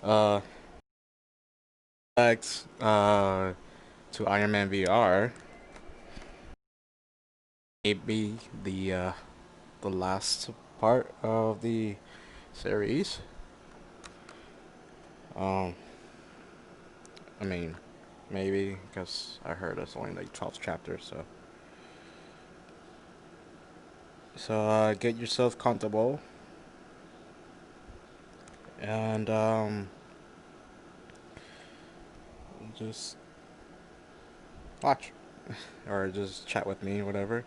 Uh, X to Iron Man VR, maybe the last part of the series. Um, I mean, maybe because I heard it's only like 12 chapters. So get yourself comfortable and just watch or just chat with me, whatever.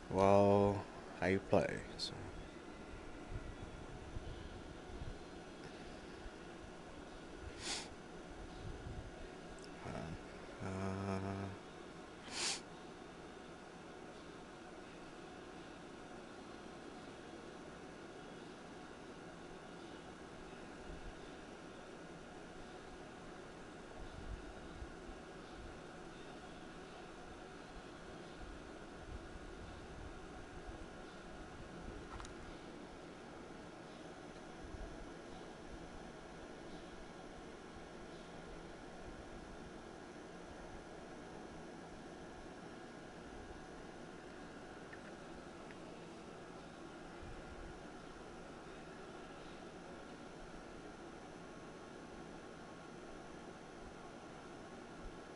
While I play. So. Uh,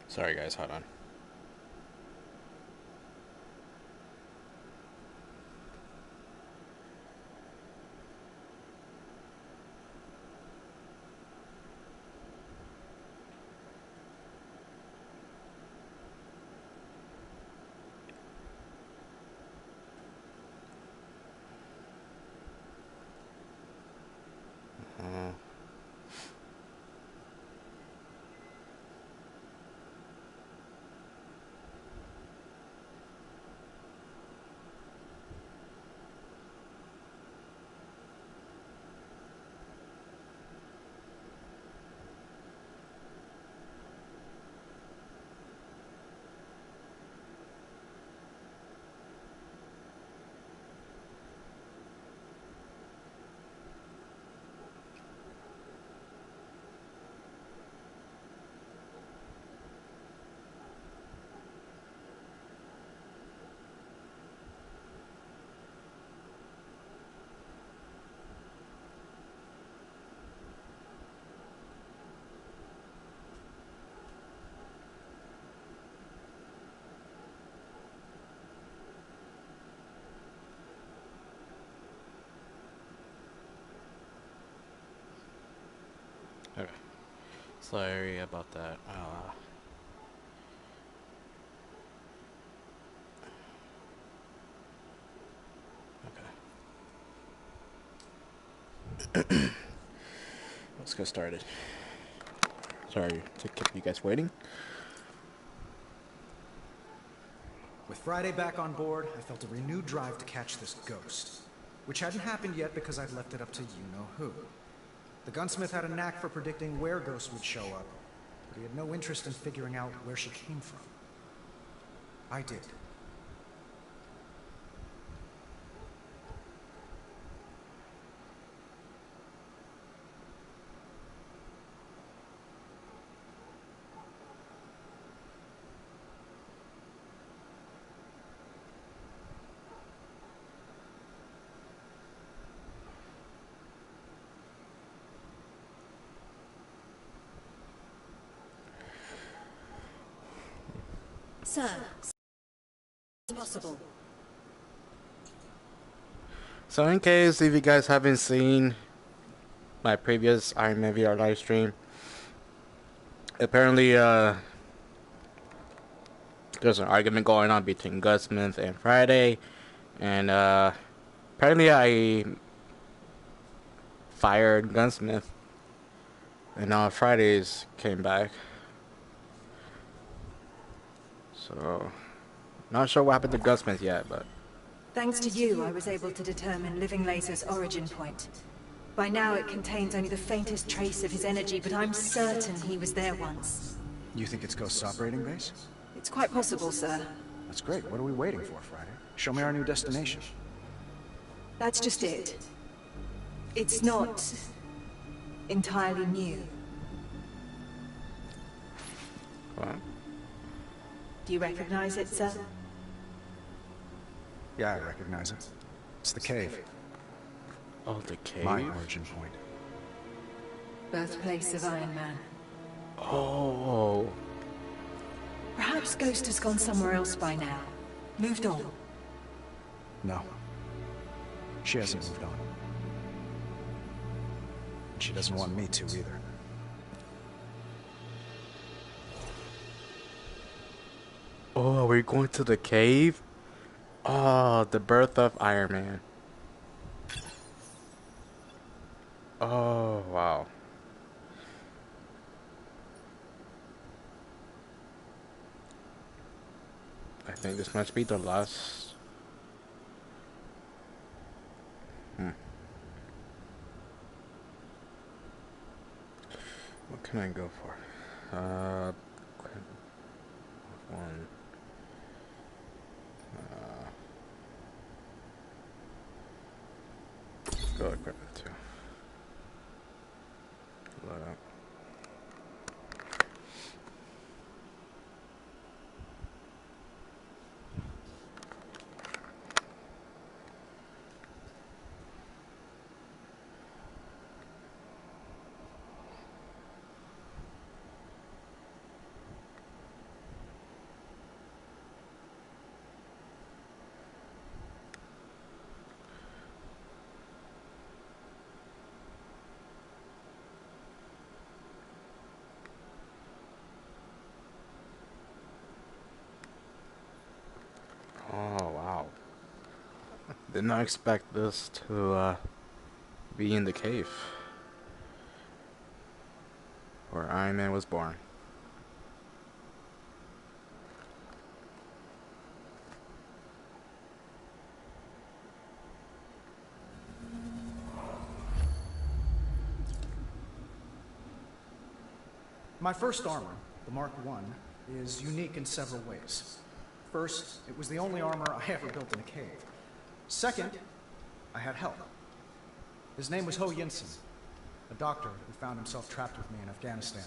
Sorry, guys. Hold on. Uh, okay. Sorry about that. Okay. Let's get started. Sorry to keep you guys waiting. With Friday back on board, I felt a renewed drive to catch this ghost, which hadn't happened yet because I'd left it up to you-know-who. The gunsmith had a knack for predicting where ghosts would show up, but he had no interest in figuring out where she came from. I did. Sir, it's possible. So, in case if you guys haven't seen my previous Iron Man VR live stream, apparently, there's an argument going on between Gunsmith and Friday, and apparently I fired Gunsmith, and now Fridays came back. So, not sure what happened to Gunsmith yet, but Thanks to you, I was able to determine Living Laser's origin point. By now it contains only the faintest trace of his energy, but I'm certain he was there once. You think it's Ghost's operating base? It's quite possible, sir. That's great. What are we waiting for, Friday? Show me our new destination. That's just it. It's not entirely new. What? Do you recognize it, sir? Yeah, I recognize it. It's the cave. Oh, the cave? My origin point. Birthplace of Iron Man. Oh. Perhaps Ghost has gone somewhere else by now. Moved on. No. She hasn't moved on. She doesn't want me to either. Oh, are we going to the cave? Oh, the birth of Iron Man. Oh, wow. I think this must be the last. What can I go for? One. Go equipment too. Load up. Oh, wow. Did not expect this to be in the cave where Iron Man was born. My first armor, the Mark I, is unique in several ways. First, it was the only armor I ever built in a cave. Second, I had help. His name was Ho Yinsen, a doctor who found himself trapped with me in Afghanistan.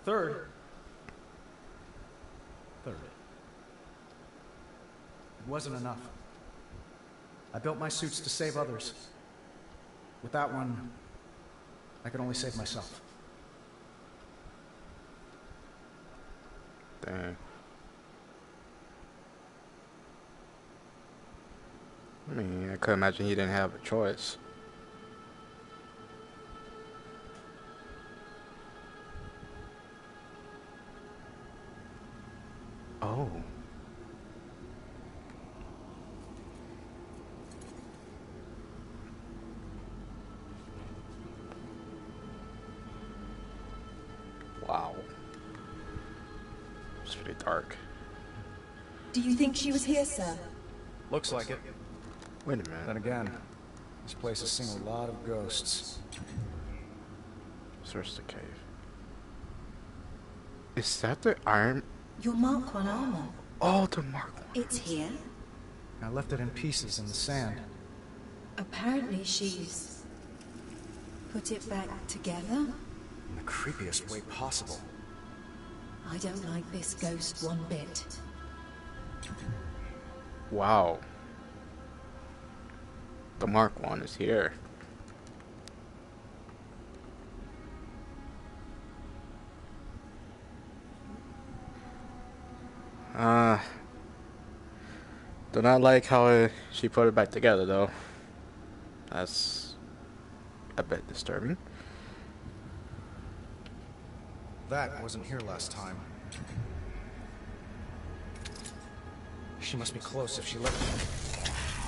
Third, it wasn't enough. I built my suits to save others. With that one, I could only save myself. Dang. I mean, I could imagine he didn't have a choice. Oh. Wow. It's pretty dark. Do you think she was here, sir? Looks like it. Wait a minute. Then again, this place has seen a lot of ghosts. Search the cave. Is that the Iron? Your Mark I armor. Oh, the Mark I. It's here? I left it in pieces in the sand. Apparently she's put it back together? In the creepiest way possible. I don't like this ghost one bit. Wow. The Mark I is here. Do not like how she put it back together though. That's a bit disturbing. That wasn't here last time. She must be close if she left me.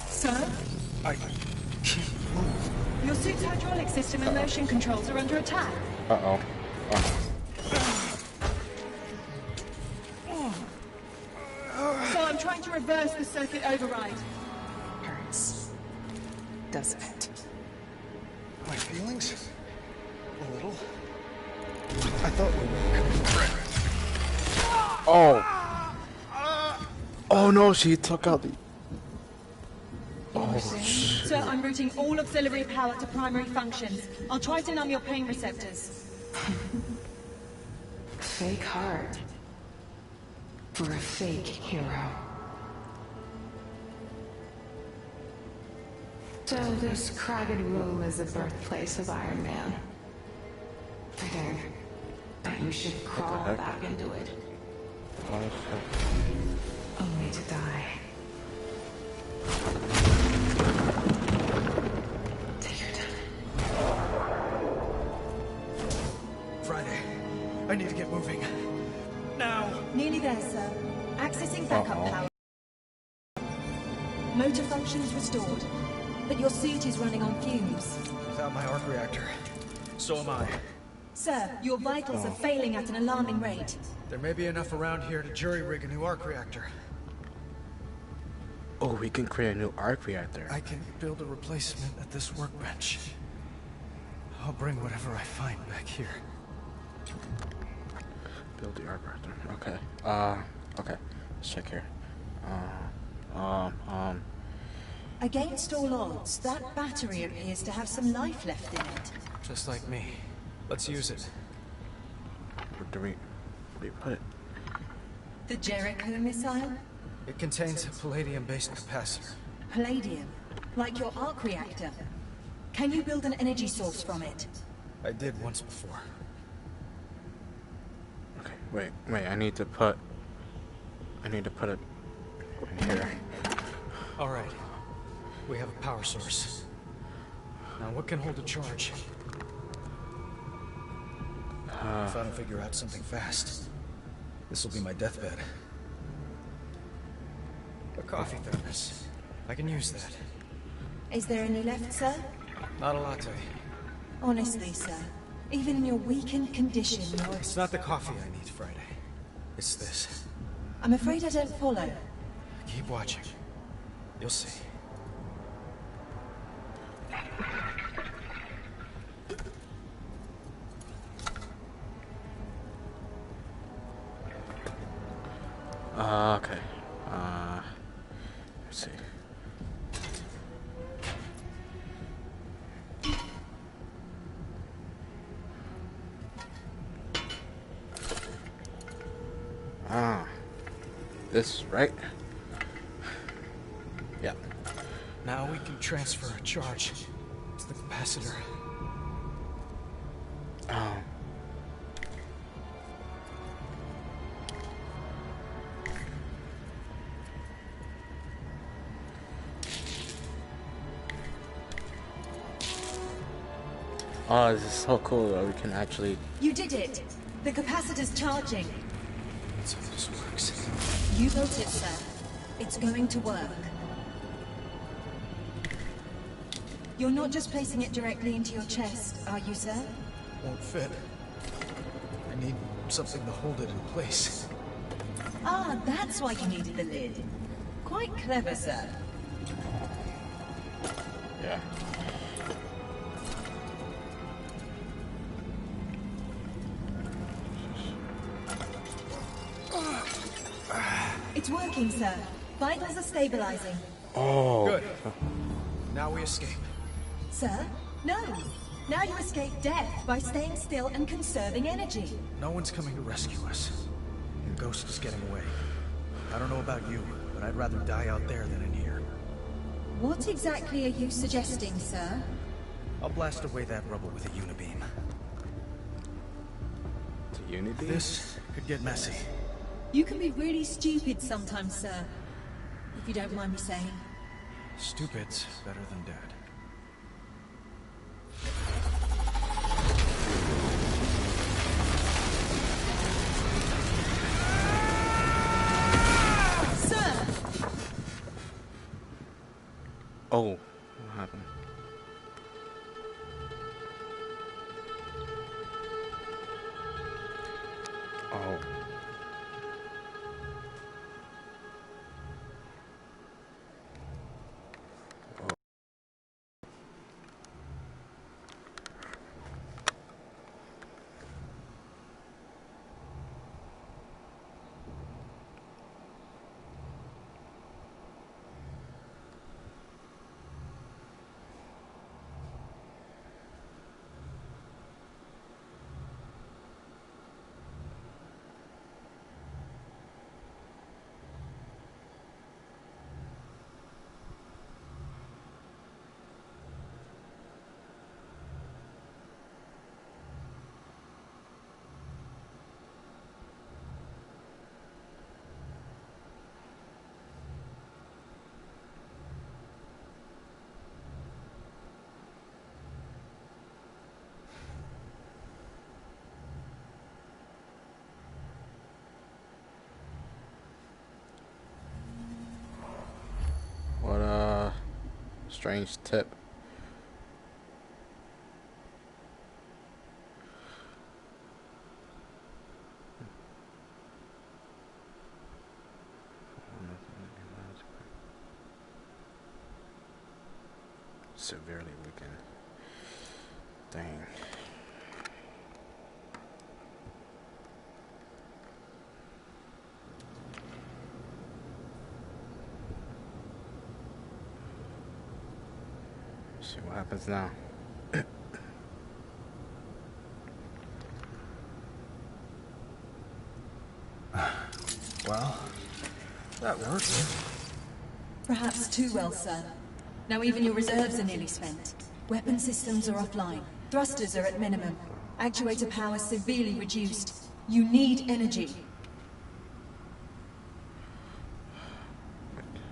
Sir? I can't move. Your suit's hydraulic system and motion controls are under attack. Uh-oh. So I'm trying to reverse the circuit override. Hurts. Doesn't it? My feelings? A little. I thought we were... Oh! Oh no, she took out the... Oh shit. Sir, I'm routing all auxiliary power to primary functions. I'll try to numb your pain receptors. Fake heart. For a fake hero. So this cragged room is the birthplace of Iron Man. Figured that you should crawl back into it. Only to die. Take your time. Friday, I need to get moving. Now! Nearly there, sir. Accessing backup power. Motor functions restored. But your suit is running on fumes. Without my arc reactor, so am I. Sir, your vitals are failing at an alarming rate. There may be enough around here to jury-rig a new arc reactor. Oh, we can create a new arc reactor. I can build a replacement at this workbench. I'll bring whatever I find back here. Build the arc reactor. Okay. Okay. Let's check here. Against all odds, that battery appears to have some life left in it. Just like me. Let's use it. Where do we put it? The Jericho missile? It contains a palladium-based capacitor. Palladium, like your arc reactor. Can you build an energy source from it? I did once before. Okay, wait, I need to put it in here. Alright. We have a power source. Now what can hold a charge? If I don't figure out something fast, this will be my deathbed. A coffee thermos. I can use that. Is there any left, sir? Not a latte. Honestly, sir, even in your weakened condition, you're... It's not the coffee I need, Friday. It's this. I'm afraid I don't follow. Keep watching. You'll see. Okay. Let's see. This, right? Yeah. Now we can transfer a charge to the capacitor. Oh, this is so cool that we can actually... You did it! The capacitor's charging. That's how this works. You built it, sir. It's going to work. You're not just placing it directly into your chest, are you, sir? Won't fit. I need something to hold it in place. Ah, that's why you needed the lid. Quite clever, sir. Yeah. It's working, sir. Vitals are stabilizing. Oh. Good. Now we escape. Sir? No. Now you escape death by staying still and conserving energy. No one's coming to rescue us. And Ghost is getting away. I don't know about you, but I'd rather die out there than in here. What exactly are you suggesting, sir? I'll blast away that rubble with a unibeam. To Unity? This could get messy. You can be really stupid sometimes, sir. If you don't mind me saying. Stupid's better than dead. Sir! Oh, what happened? Oh. strange tip. Severely weakened. Dang. See what happens now. Well, that worked. Perhaps too well, sir. Now even your reserves are nearly spent. Weapon systems are offline. Thrusters are at minimum. Actuator power severely reduced. You need energy.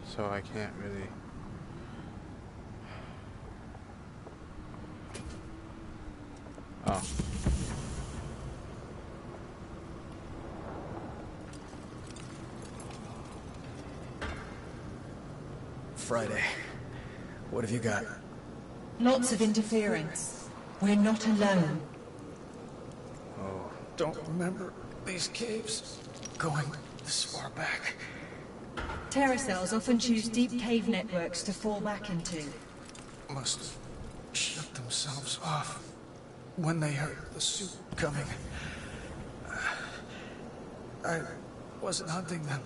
So I can't really... Oh. Friday. What have you got? Lots of interference. We're not alone. Oh. Don't remember these caves going this far back. Terracells often choose deep cave networks to fall back into. Must shut themselves off when they heard the suit coming. I wasn't hunting them.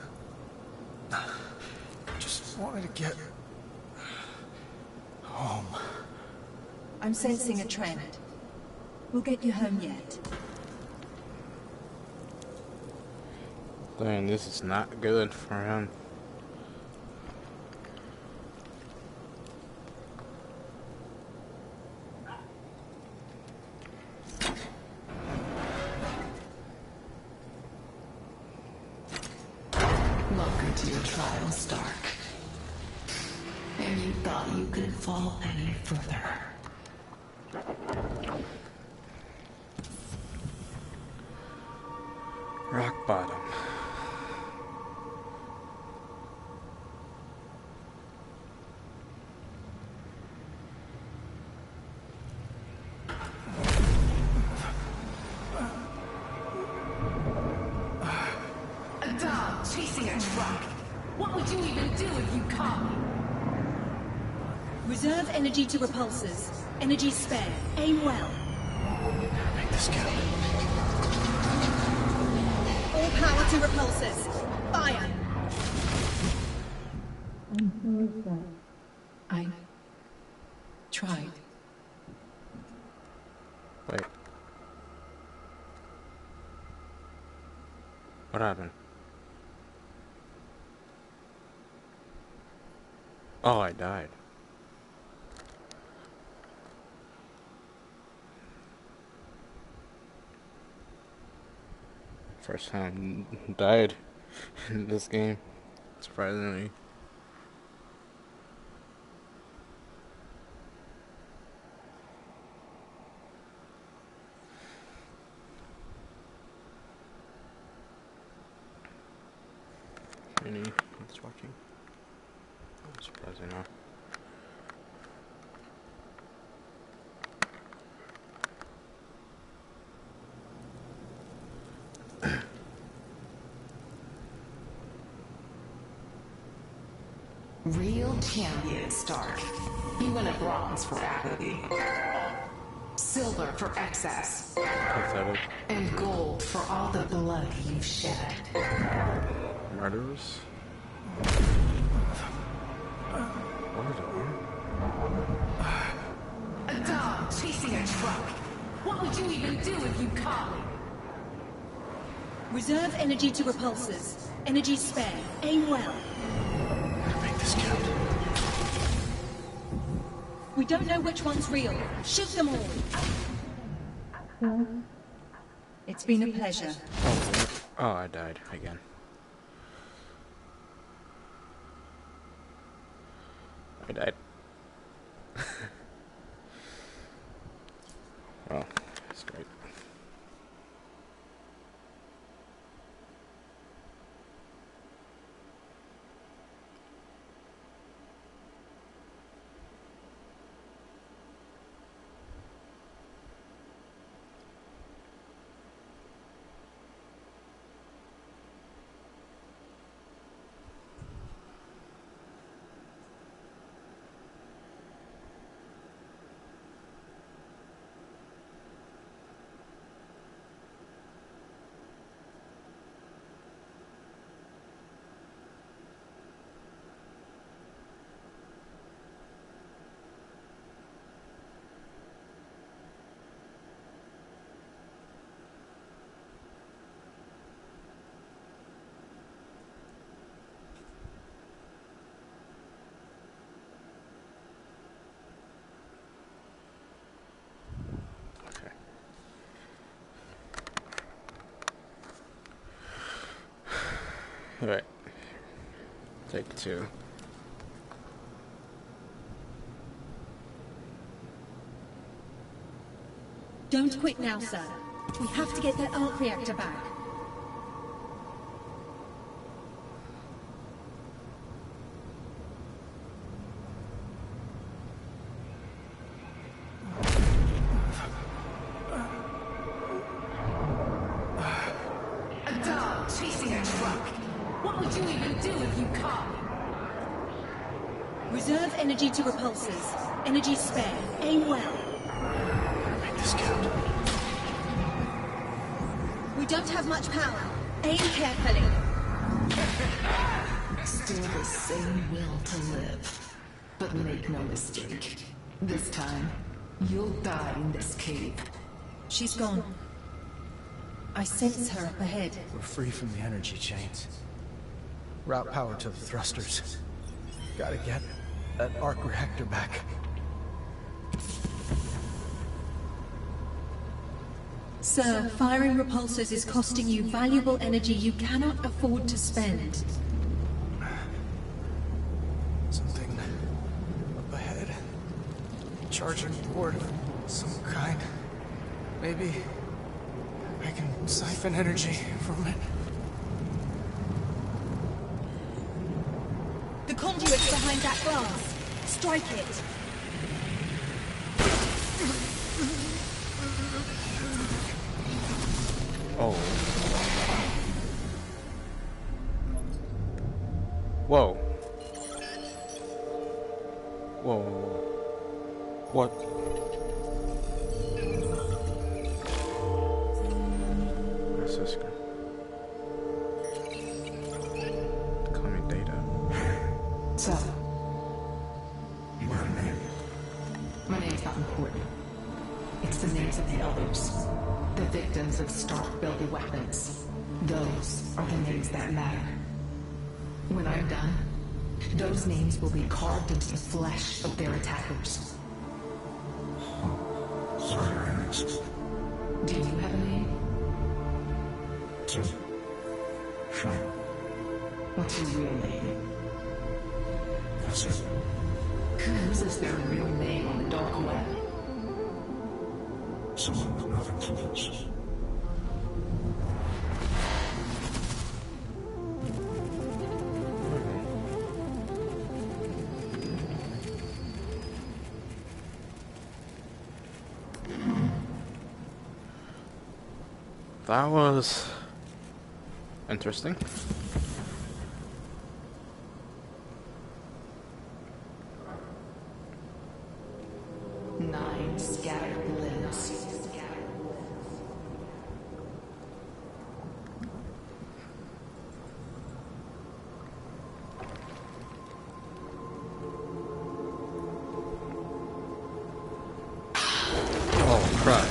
Just wanted to get home. I'm sensing a trend. We'll get you home yet. Dang, this is not good for him. Welcome to your trial, Stark. And you thought you could fall any further. Rock bottom. A dog chasing a truck. What would you even do if you caught me? Reserve energy to repulsors. Energy spare. Aim well. Make this count. All power to repulsors. Fire! I tried. Wait. What happened? Oh, I died. First time died in this game, surprisingly. Any that's watching? I'm surprised I know. Real champion, Stark. You win a bronze for apathy. Silver for excess. Pathetic. And gold for all the blood you've shed. Murderers? What is it? A dog chasing a truck. What would you even do if you caught me? Reserve energy to repulsors. Energy spare. Aim well. Make this count. We don't know which one's real. Shoot them all. It's been a pleasure. Oh, I died again. I died. Well, that's great. Right. Take 2. Don't quit now, sir. We have to get that arc reactor back. A dog chasing a truck. What would you even do if you caught me? Reserve energy to repulsors. Energy spare. Aim well. Make this count. We don't have much power. Aim carefully. Still the same will to live. But make no mistake. This time, you'll die in this cave. She's gone. I sense her up ahead. We're free from the energy chains. Route power to the thrusters. Gotta get that arc reactor back. Sir, firing repulsors is costing you valuable energy you cannot afford to spend. Something up ahead. Charging board of some kind. Maybe I can siphon energy from it. The conduit's behind that glass. Strike it. Oh. Whoa. Whoa. What? Where's this guy? Incoming data. So, my name's not important. It's the names of the elders. The victims of Stark-building weapons. Those are the names that matter. When I'm done, those names will be carved into the flesh of their attackers. Sorry, I asked. Do you have a name? Sure. What's your real name? That's it. Whose is their real name on the dark web? Someone with nothing to lose. That was interesting. Nine scattered limbs. Oh crap.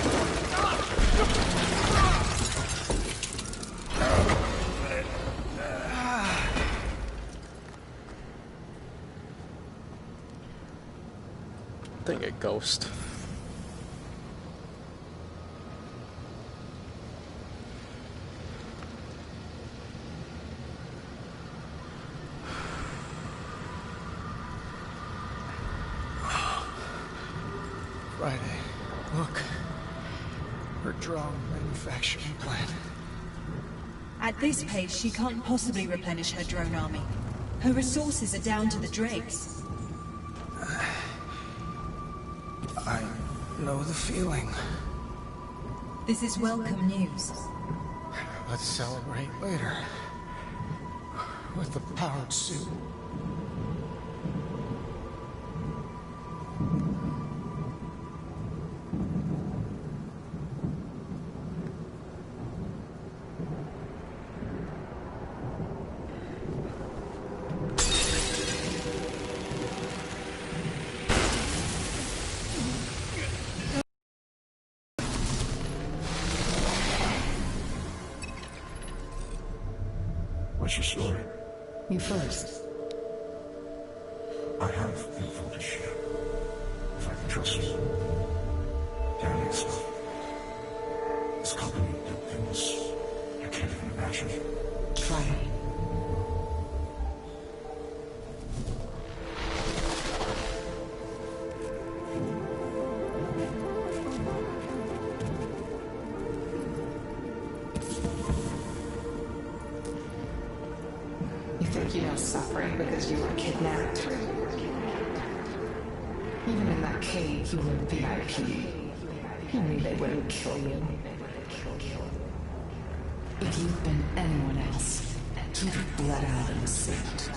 I think a ghost. Friday. Look. Her drone manufacturing plant. At this pace, she can't possibly replenish her drone army. Her resources are down to the dregs. I know the feeling. This is welcome news. Let's celebrate later. With the powered suit. What's your story? You first. I have info to share. If I can trust you. Damning stuff. This company did things you can't even imagine. Try me. think you know suffering because you were kidnapped? Even in that cave, you were VIP. You knew they wouldn't kill you. If you'd been anyone else, you'd have bled out in the suit.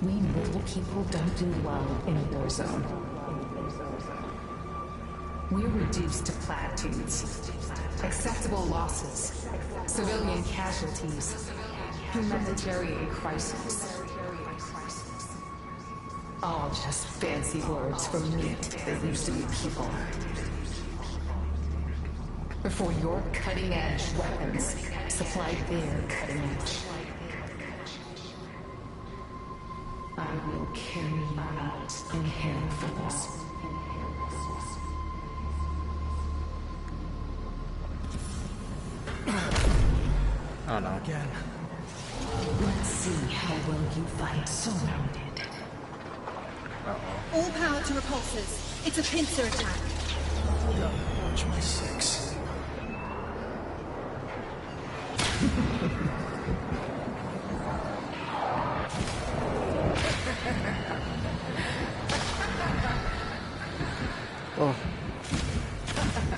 We little people don't do well in a war zone. We're reduced to platitudes, acceptable losses, civilian casualties, humanitarian crises. All just fancy words for meat that used to be people. Before your cutting-edge weapons supplied their cutting edge. I will carry you out in handfuls. Oh no. Again. Let's see how well you fight surrounded. All power to repulsors. It's a pincer attack. Watch my six. Oh.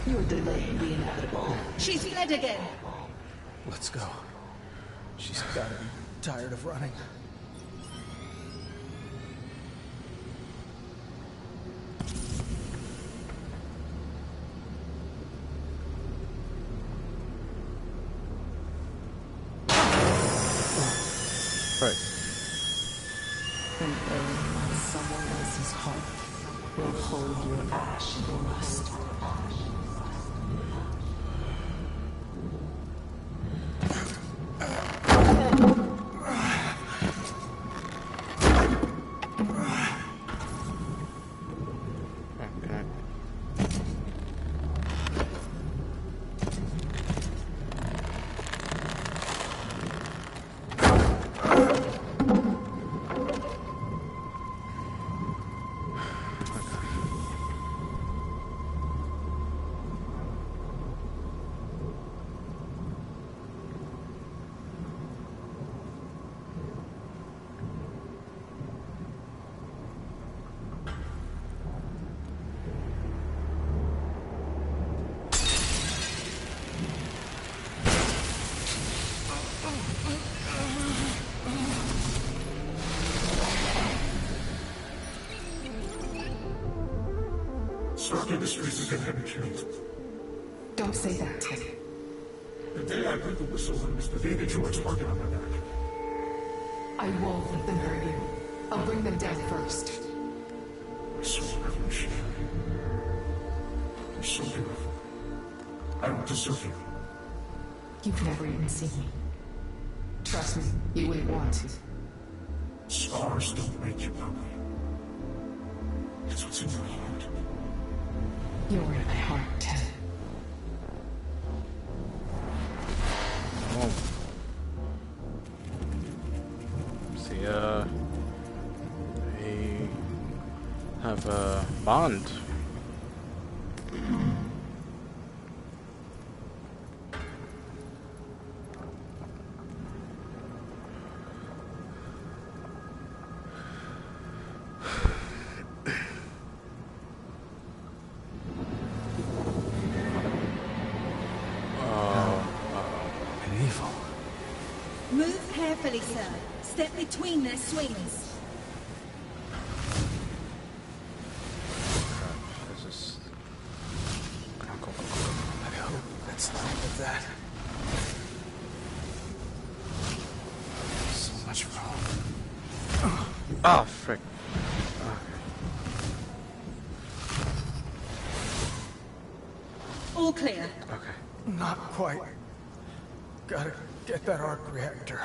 You're delaying the inevitable. She's fled again. Let's go. She's gotta be tired of running. Right. And burn on someone else's heart will hold your ash in rust. Okay. Stark Industries again had me killed. Don't say that, Tim. The day I blew the whistle was the day that you were target on my back. I won't let them hurt you. I'll bring them down first. You're so revolutionary. You're so beautiful. I don't deserve you. You've never even seen me. Trust me, you wouldn't want to. Scars don't make you ugly. It's what's in your heart. You're in my heart, Ted. Oh. See, they have a bond. Move carefully, sir. Step between their swings. This is. Go. I hope that's not of that. So much wrong. Oh, frick. All clear. Okay. Not quite. Gotta get that arc reactor.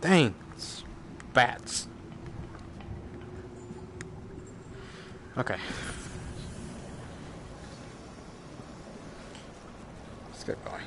Dang. bats. Okay. Let's get going.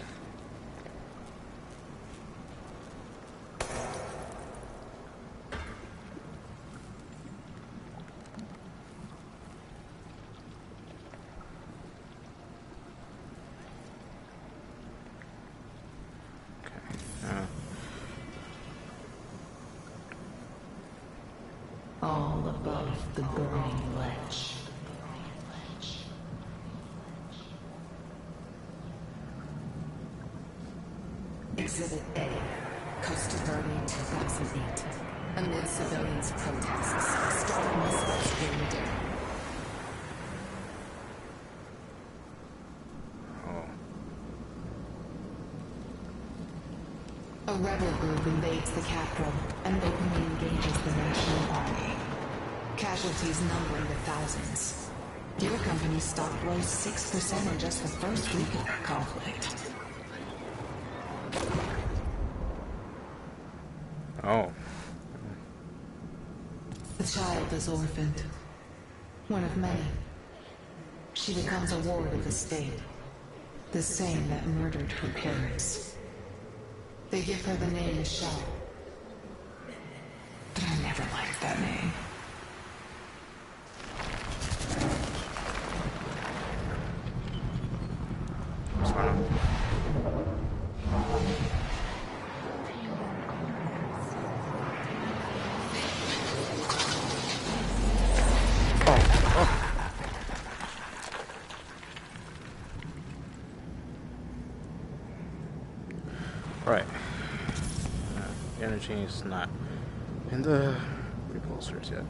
All above the burning ledge. Exhibit A, Costa Verde 2008. Amid civilians' protests, Star missiles boomed in. A rebel group invades the capital and openly engages the National Army. Casualties numbering the thousands. Your company's stock rose 6% in just the first week of the conflict. Oh. The child is orphaned. One of many. She becomes a ward of the state. The same that murdered her parents. They give her the name Michelle. But I never liked that name. What's going on? Right. The energy is not in the repulsors yet.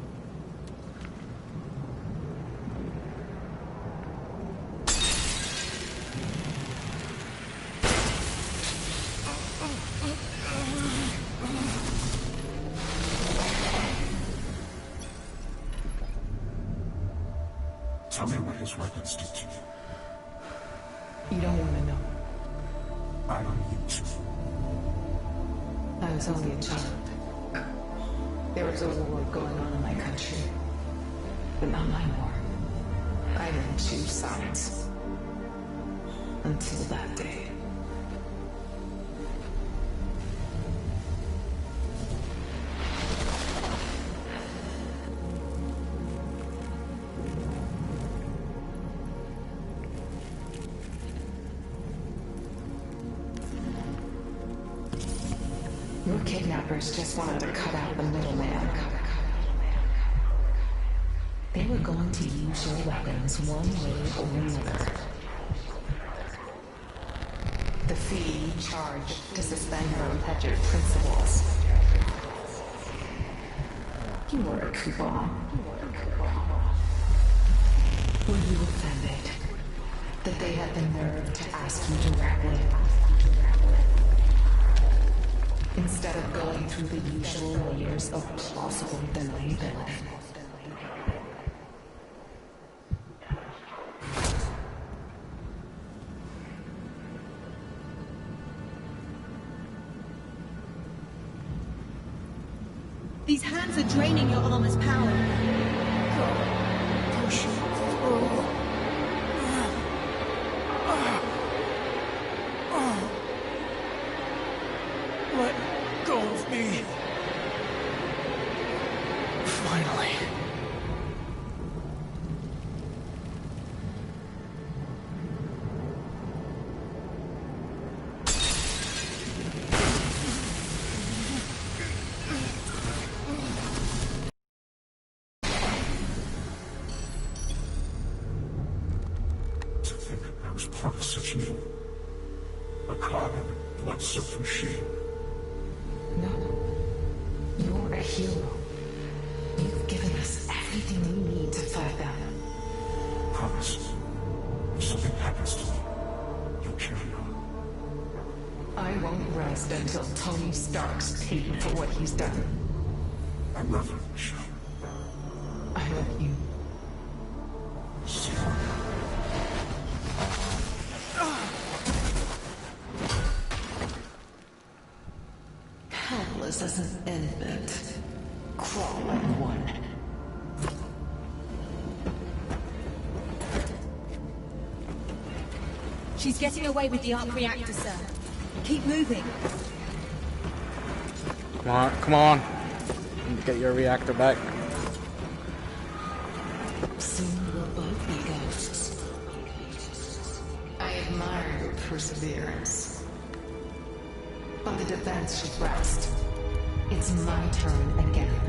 Tell me what his weapons did to you. You don't want to know. I don't need to. I was only a child. There was a war going on in my country. But not my war. I didn't choose sides. Until that day. Your kidnappers just wanted to cut out the middleman. They were going to use your weapons one way or another. The fee you charge to suspend your alleged principles. You were a coupon. Were you offended that they had the nerve to ask you directly? Instead of going through the usual layers of plausible deniability. These hands are draining your armor's power. Push it through. Let go of me. Finally. To think I was part of such evil. A carbon blood-soaked machine. No. You're a hero. You've given us everything we need to fight them. Promise. If something happens to me, you'll carry on. I won't rest until Tony Stark's paid for what he's done. I love you, Michelle. I love you. See you. Helpless as an infant. Crawl like one. She's getting away with the arc reactor, sir. Keep moving. Come on, come on. Need to get your reactor back. Soon we'll both be ghosts. I admire your perseverance. But the defense should rest. It's my turn again.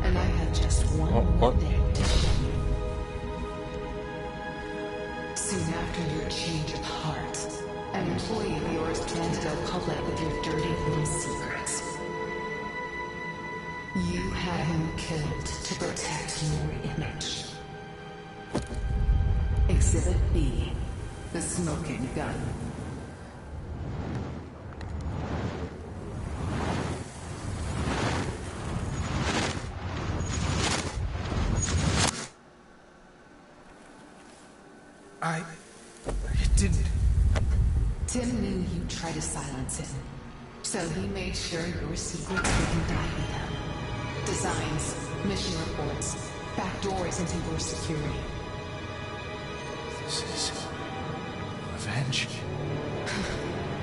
And I have just one more thing to show you. Soon after your change of heart, an employee of yours planned to go public with your dirty little secrets. You had him killed to protect your image. Exhibit B, the smoking gun. I didn't. Tim knew you'd try to silence him, so he made sure your secrets wouldn't die with him. Designs, mission reports, backdoors into your security. This is revenge.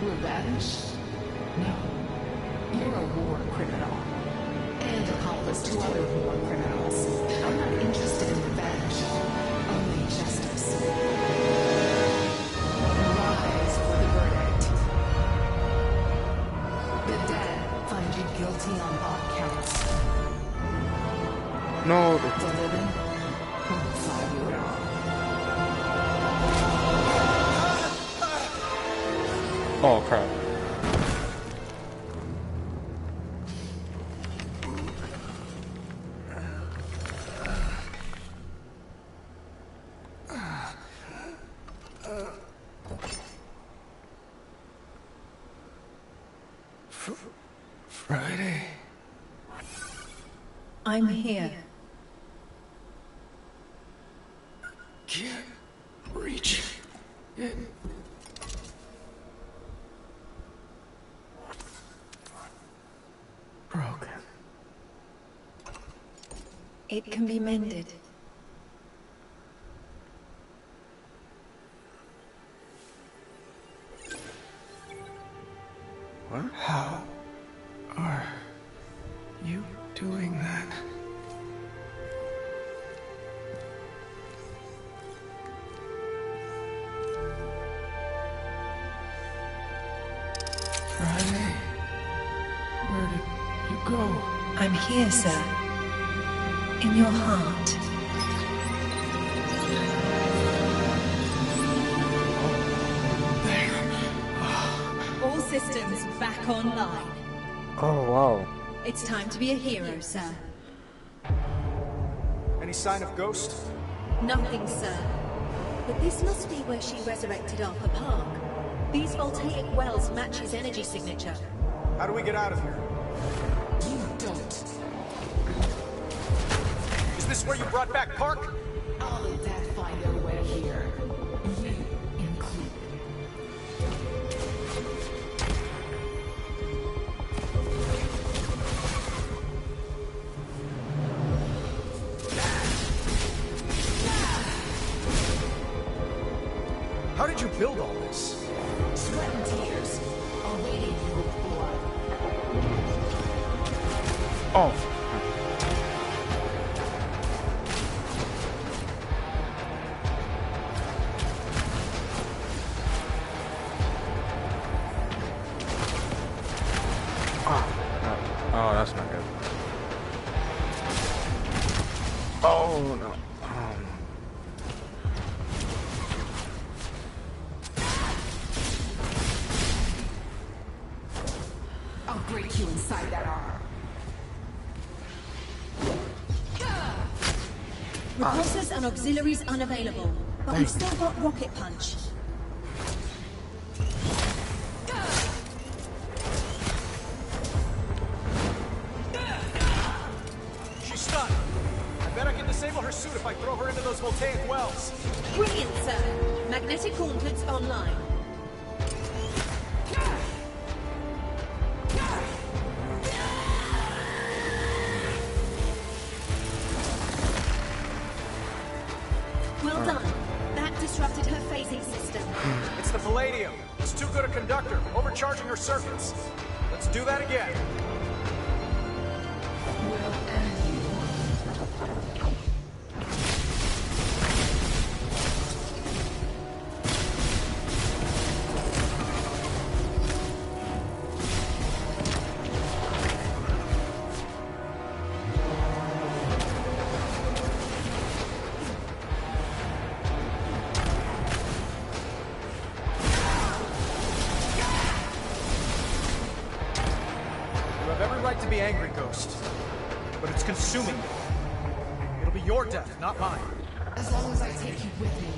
Revenge? No. You're a war criminal. And accomplice to other war criminals. I'm not interested in revenge. Only justice. Rise for the verdict. The dead find you guilty on all counts. No. The living won't find you at all. Oh crap. Friday? I'm here. Can't reach it. Broken. It can be mended. What? How are you doing that? Friday? Where did you go? I'm here, sir. In your heart. All systems back online. Oh wow. It's time to be a hero, sir. Any sign of Ghost? Nothing, sir. But this must be where she resurrected Arthur Park. These voltaic wells match his energy signature. How do we get out of here? You don't. Is this where you brought back Park? All the dead find their way here. You included. How did you build all this? Sweat and tears, awaiting your blood. Oh. Oh, that's not good. Oh no. I'll break you inside that armor. Repulsors and auxiliaries unavailable. But we've still got rocket punch. She's stunned. I bet I can disable her suit if I throw her into those voltaic wells. Brilliant, sir. Magnetic gauntlets online. conductor, overcharging her circuits. Let's do that again. We'll end you. You have every right to be angry, Ghost. But it's consuming you. It'll be your death, not mine. As long as I take you with me.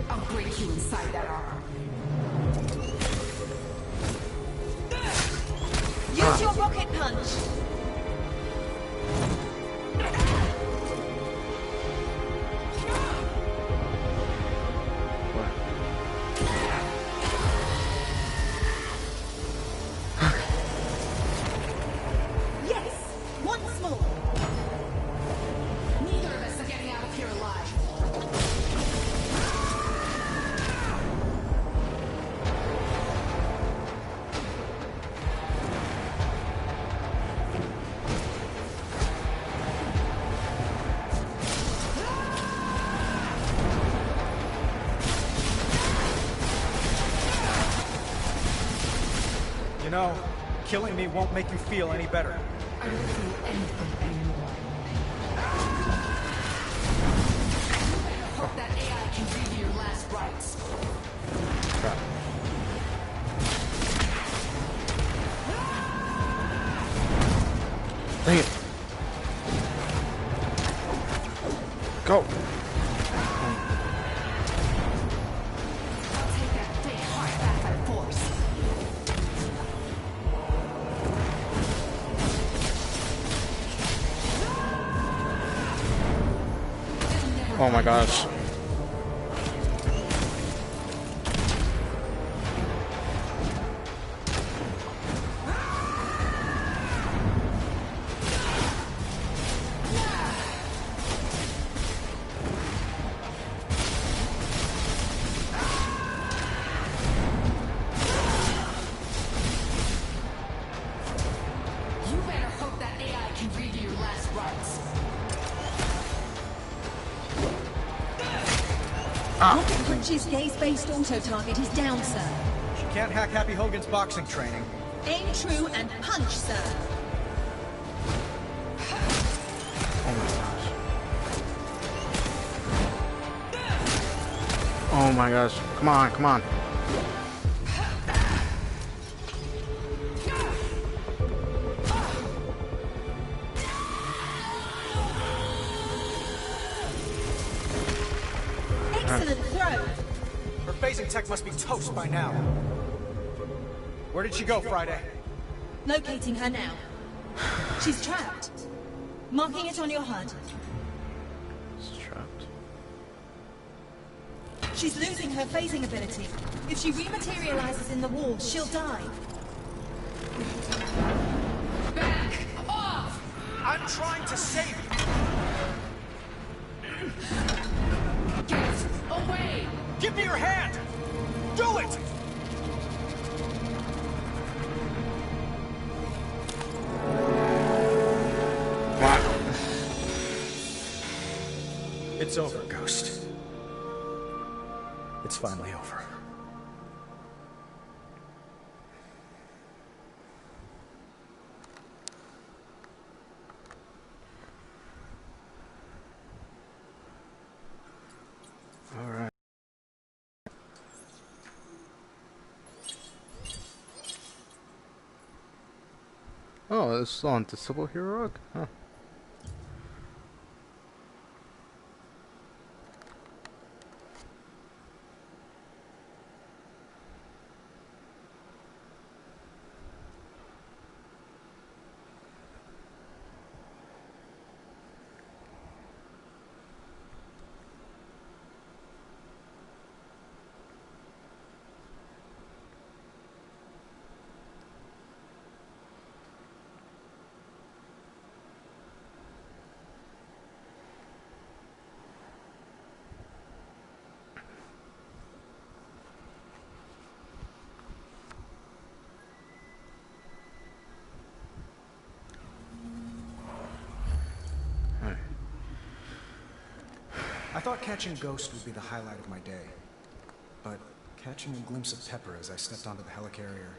I'll break you inside that armor. Use your rocket punch! Yes! Once more! Neither of us are getting out of here alive. You know, killing me won't make you feel any better. I don't feel anything anymore. Hope that AI can read your last rites. Crap. Dang it. Go. I'll take that big heart back by force. Oh my gosh. You better hope that AI can read your last rites. Rocket Punch's gaze-based auto-target is down, sir. She can't hack Happy Hogan's boxing training. Aim true and punch, sir. Oh my gosh. Oh my gosh. Come on, come on. Excellent throw. Her phasing tech must be toast by now. Where did she go, Friday? Locating her now. She's trapped. Marking it on your HUD. It's trapped. She's losing her phasing ability. If she rematerializes in the wall, she'll die. Back off! I'm trying to save you! Get away! Give me your hand! Do it! Wow. It's over, Ghost. It's finally over. All right. Oh, it's on the Civil Hero arc? Huh. I thought catching Ghost would be the highlight of my day. But catching a glimpse of Pepper as I stepped onto the helicarrier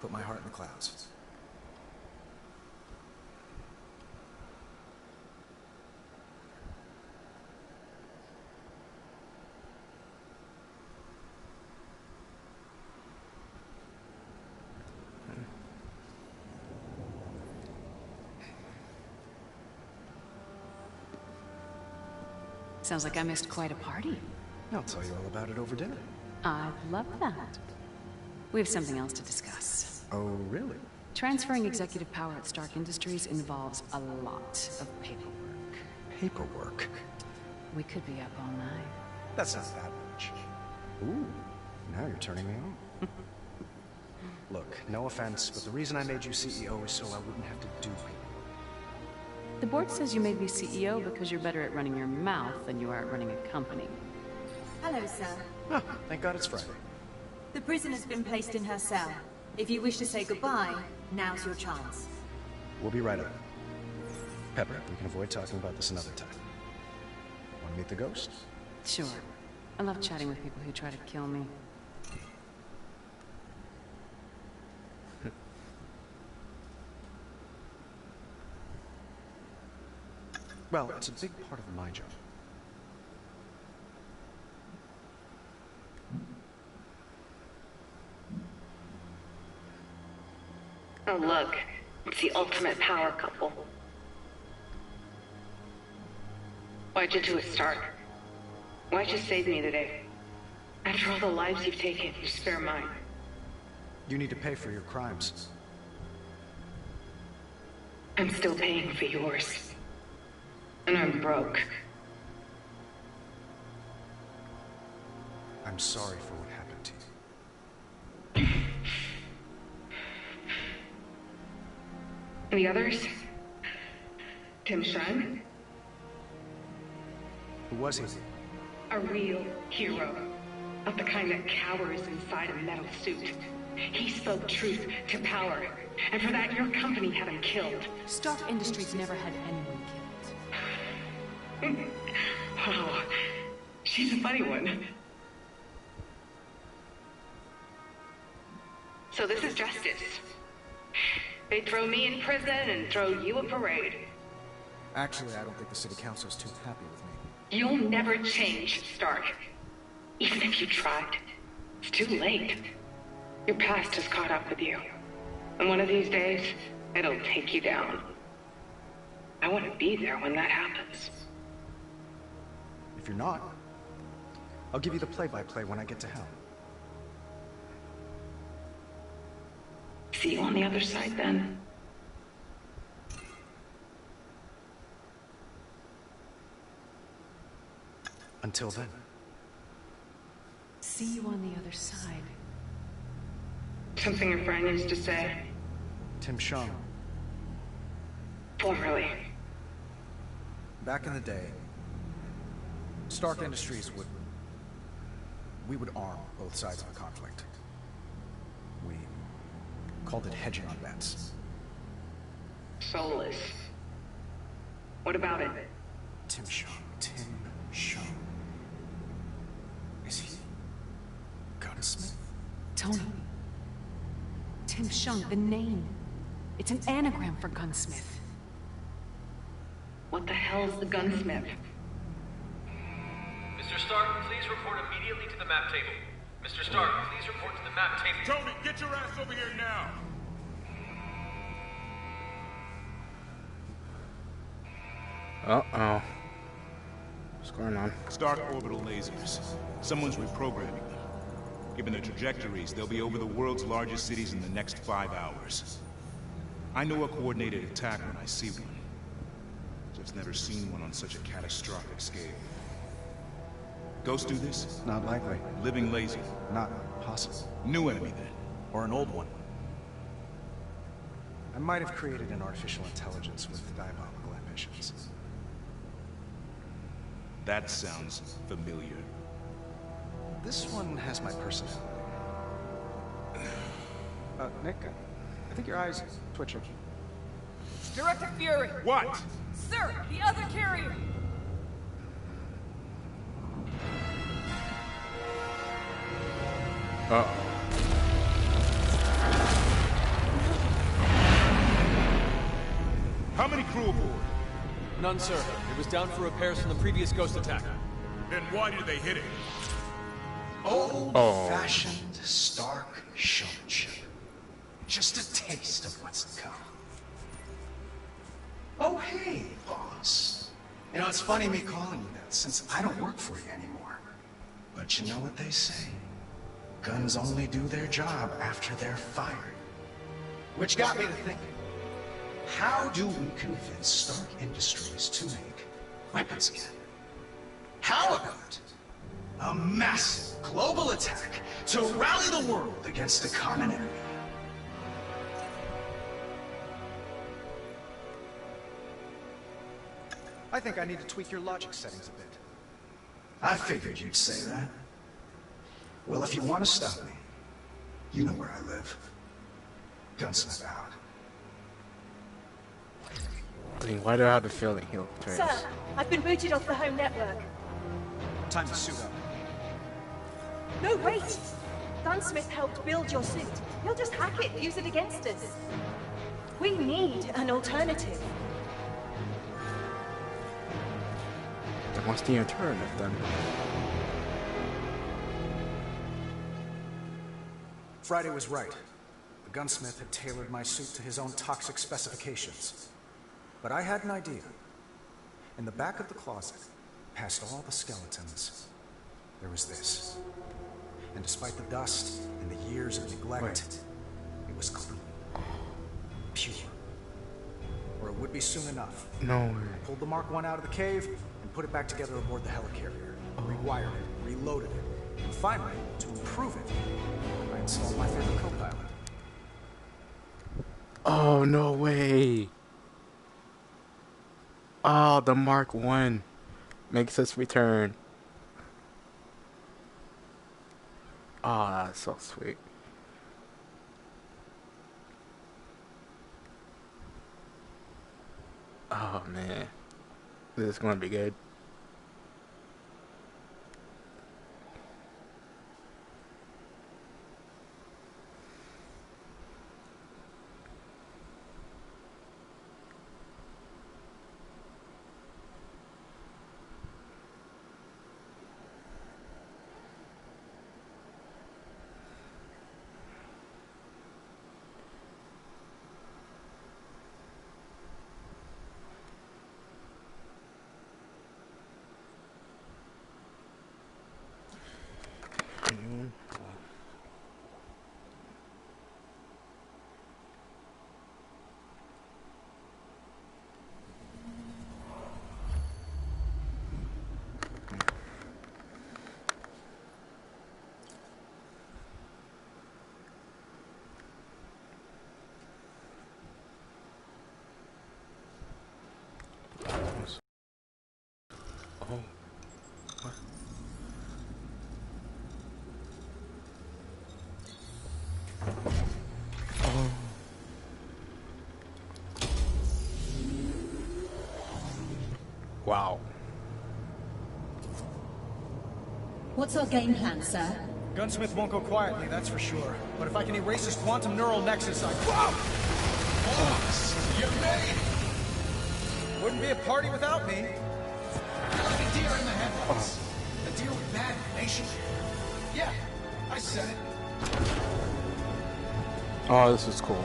put my heart in the clouds. Sounds like I missed quite a party. I'll tell you all about it over dinner. I'd love that. We have something else to discuss. Oh, really? Transferring executive power at Stark Industries involves a lot of paperwork. Paperwork? We could be up all night. That's not that much. Ooh, now you're turning me on. Look, no offense, but the reason I made you CEO is so I wouldn't have to do paperwork. The board says you made me CEO because you're better at running your mouth than you are at running a company. Hello, sir. Oh, thank God it's Friday. The prisoner's been placed in her cell. If you wish to say goodbye, now's your chance. We'll be right up. Pepper, we can avoid talking about this another time. Want to meet the ghost? Sure. I love chatting with people who try to kill me. Well, it's a big part of my job. Oh, look. It's the ultimate power couple. Why'd you do it, Stark? Why'd you save me today? After all the lives you've taken, you spare mine. You need to pay for your crimes. I'm still paying for yours. And I'm broke. I'm sorry for what happened to you. And the others? Tim Shun? Who was he? A real hero. Of the kind that cowers inside a metal suit. He spoke truth to power. And for that, your company had him killed. Stark Industries never had anyone killed. Wow. She's a funny one. So this is justice. They throw me in prison and throw you a parade. Actually, I don't think the city council's too happy with me. You'll never change, Stark. Even if you tried. It's too late. Your past has caught up with you. And one of these days, it'll take you down. I want to be there when that happens. If you're not, I'll give you the play-by-play when I get to hell. See you on the other side, then. Until then. See you on the other side. Something your friend used to say. Tim Shung. Formerly. Back in the day, Stark Industries we would arm both sides of a conflict. We called it hedging on bets. Soulless. What about it? Tim Shung. Tim Shung. Is he Gunsmith? Tony. Tim Shung, the name. It's an anagram for gunsmith. What the hell's the gunsmith? Mr. Stark, please report immediately to the map table. Mr. Stark, please report to the map table. Tony, get your ass over here now! Uh-oh. What's going on? Stark orbital lasers. Someone's reprogramming them. Given their trajectories, they'll be over the world's largest cities in the next 5 hours. I know a coordinated attack when I see one. Just never seen one on such a catastrophic scale. Ghosts do this? Not likely. Living laser. Not possible. New enemy then. Or an old one. I might have created an artificial intelligence with diabolical ambitions. That sounds familiar. This one has my personality. Nick, I think your eyes twitching. Director Fury! What? Sir, the other carrier! Uh-oh. How many crew aboard? None, sir. It was down for repairs from the previous ghost attack. Then why did they hit it? Old-fashioned Stark showmanship. Just a taste of what's to come. Oh, hey, boss. You know, it's funny me calling you that, since I don't work for you anymore. But you know what they say. Guns only do their job after they're fired. Which got me to thinking. How do we convince Stark Industries to make weapons again? How about a massive global attack to rally the world against a common enemy? I think I need to tweak your logic settings a bit. I figured you'd say that. Well, if you want to stop me, you know where I live. Gunsmith out. I mean, why do I have the feeling he'll turn? Sir, I've been booted off the home network. Time to suit up. No, wait! Gunsmith helped build your suit. He'll just hack it, use it against us. We need an alternative. Then what's the alternative then? Friday was right. The gunsmith had tailored my suit to his own toxic specifications. But I had an idea. In the back of the closet, past all the skeletons, there was this. And despite the dust and the years of neglect, it was clean. Pure. Or it would be soon enough. No way. I pulled the Mark I out of the cave and put it back together aboard the helicarrier. Rewired it, reloaded it, and finally, to improve it, I installed my favorite co-pilot. Oh, no way. Oh, the Mark I makes its return. Oh, that's so sweet. Oh, man. This is going to be good. Wow. What's our game plan, sir? Gunsmith won't go quietly, that's for sure. But if I can erase his quantum neural nexus, I... Whoa! Boss, you made it! Wouldn't be a party without me. You're like a deer in the headlights. A deer with bad information. Yeah, I said it. Oh, this is cool.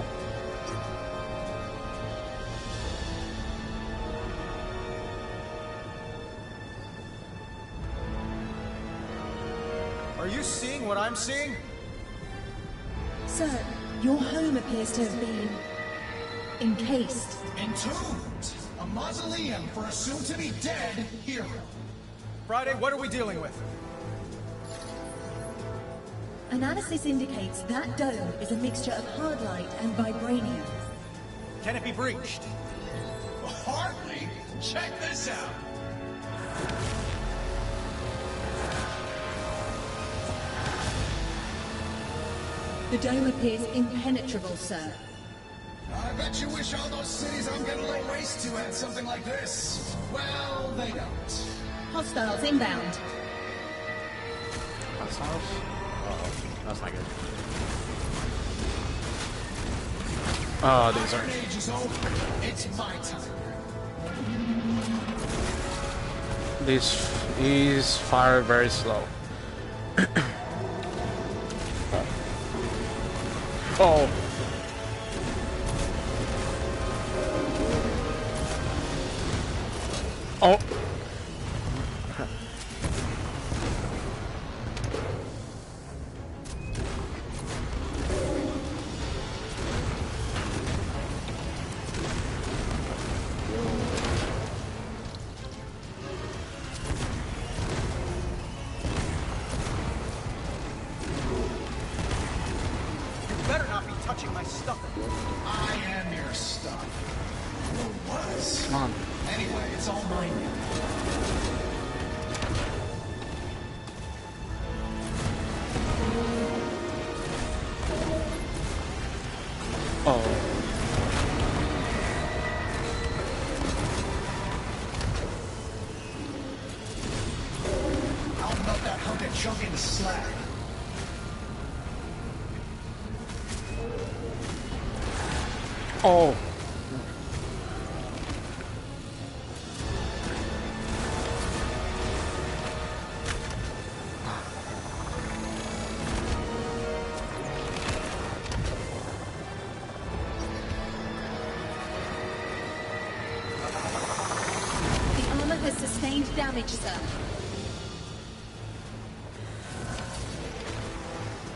Are you seeing what I'm seeing? Sir, your home appears to have been encased. Entombed! A mausoleum for a soon-to-be dead hero. Friday, what are we dealing with? Analysis indicates that dome is a mixture of hard light and vibranium. Can it be breached? Hardly. Check this out. The dome appears impenetrable, sir. I bet you wish all those cities I'm gonna lay waste to had something like this. Well, they don't. Hostiles inbound. Hostiles? That's not good. Oh, these are. Age is over. It's my time. These fire very slow. Oh. Oh. Better not be touching my stuff. I am your stuff. Or was. Come on. Anyway, it's all mine now. Oh. I'll melt that hunk of junk into slag. Oh. The armor has sustained damage, sir.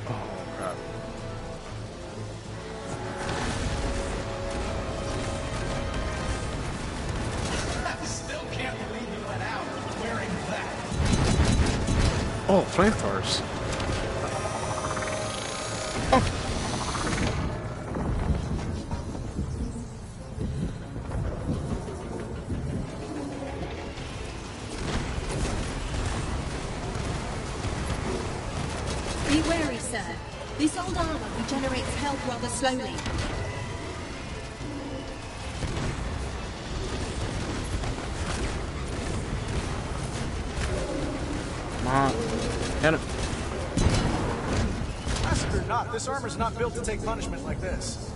Oh, crap. I still can't believe you went out wearing that. Oh, flamethrowers. Be wary, sir. This old armor regenerates health rather slowly. Come on. Get him. Ask or not, this armor's not built to take punishment like this.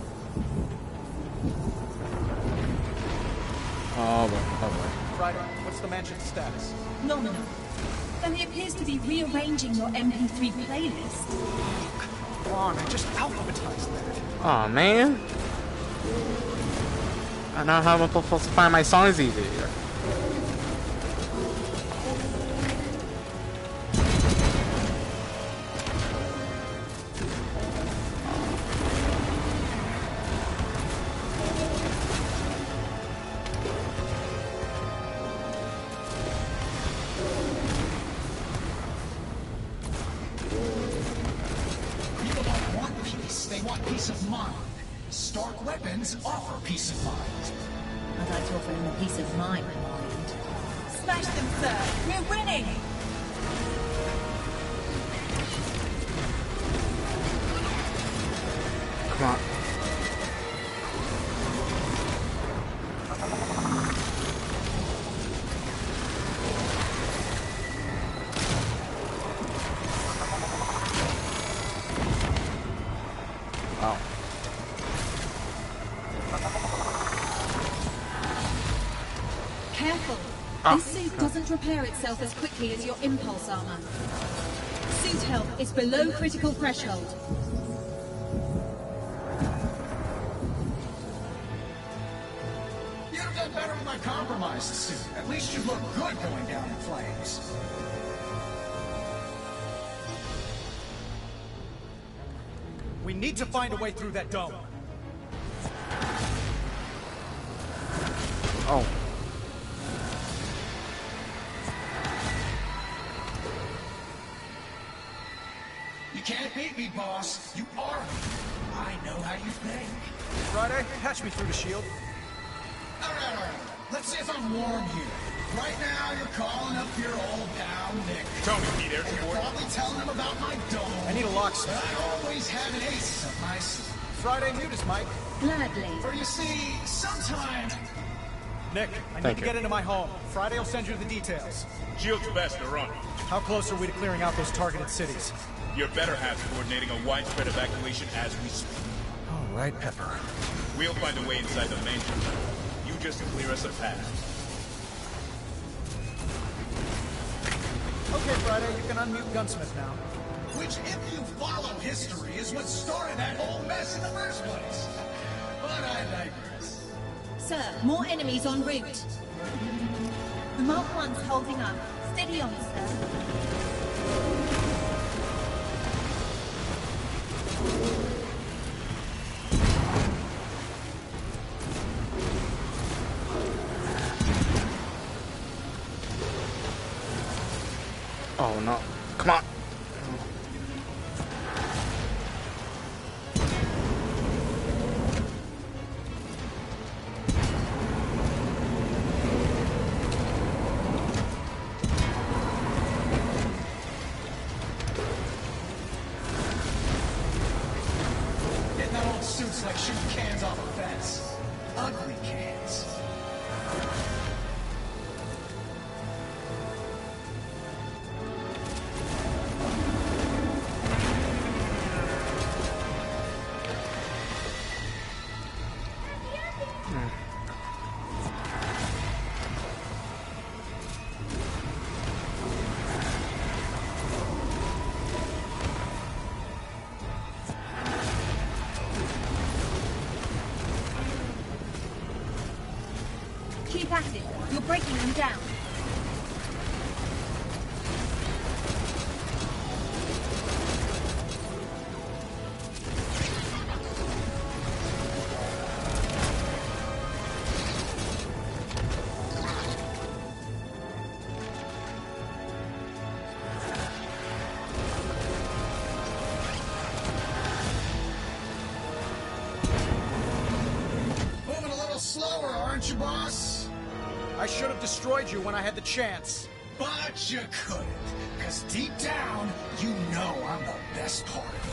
Oh, boy. Oh, boy. Friday, what's the mansion's status? Nominal. Though he appears to be rearranging your MP3 playlist. Come on, I just alphabetized that. Oh, man. I know how I'm supposed to find my songs easier. People don't want peace, they want peace of mind. Stark weapons offer peace of mind. I'd like to offer him a piece of my mind. Smash them, sir! We're winning! Come on. Oh. Careful! This suit doesn't repair itself as quickly as your impulse armor. Suit health is below critical threshold. You'd have done better with my compromised suit. At least you look good going down in flames. We need to find a way through that dome. Oh. You can't beat me, boss. You are me. I know how you think. Friday, patch me through the shield. All right. Let's see if I'm warm here. Right now, you're calling up your old pal, Nick. Tony, be there, And you're support. probably telling him about my dome. I need a But locksmith. I always have an ace up my sleeve. Friday, mute us, Mike. Gladly. For you see, sometime... Nick, I need Thank to you. get into my home. Friday will send you the details. Shield's best, they're on. How close are we to clearing out those targeted cities? Your better half's coordinating a widespread evacuation as we speak. All right, Pepper. We'll find a way inside the mansion. You just clear us a path. Okay, Friday, you can unmute Gunsmith now. Which, if you follow history, is what started that whole mess in the first place. But I digress. Sir, more enemies en route. The Mark One's holding up. Steady on, sir. Oh no. Come on. Getting that old suit's like shooting cans off a fence. Ugly cans. Keep at it. You're breaking them down. Moving a little slower, aren't you, boss? I should have destroyed you when I had the chance. But you couldn't. Because deep down, you know I'm the best part of you.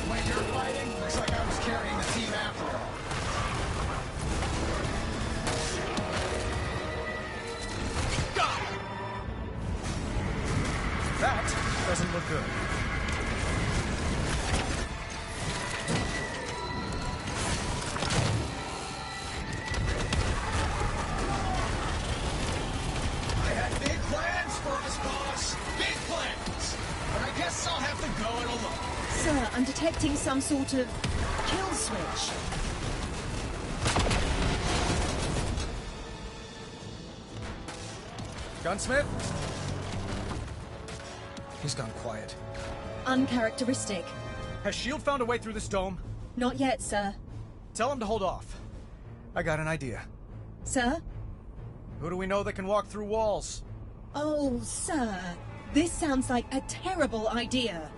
When you're fighting, looks like I was carrying the team after all. Got it! That doesn't look good. I had big plans for us, boss. Big plans. But I guess I'll have to go it alone. Sir, I'm detecting some sort of kill switch. Gunsmith? He's gone quiet. Uncharacteristic. Has S.H.I.E.L.D. found a way through this dome? Not yet, sir. Tell him to hold off. I got an idea. Sir? Who do we know that can walk through walls? Oh, sir. This sounds like a terrible idea.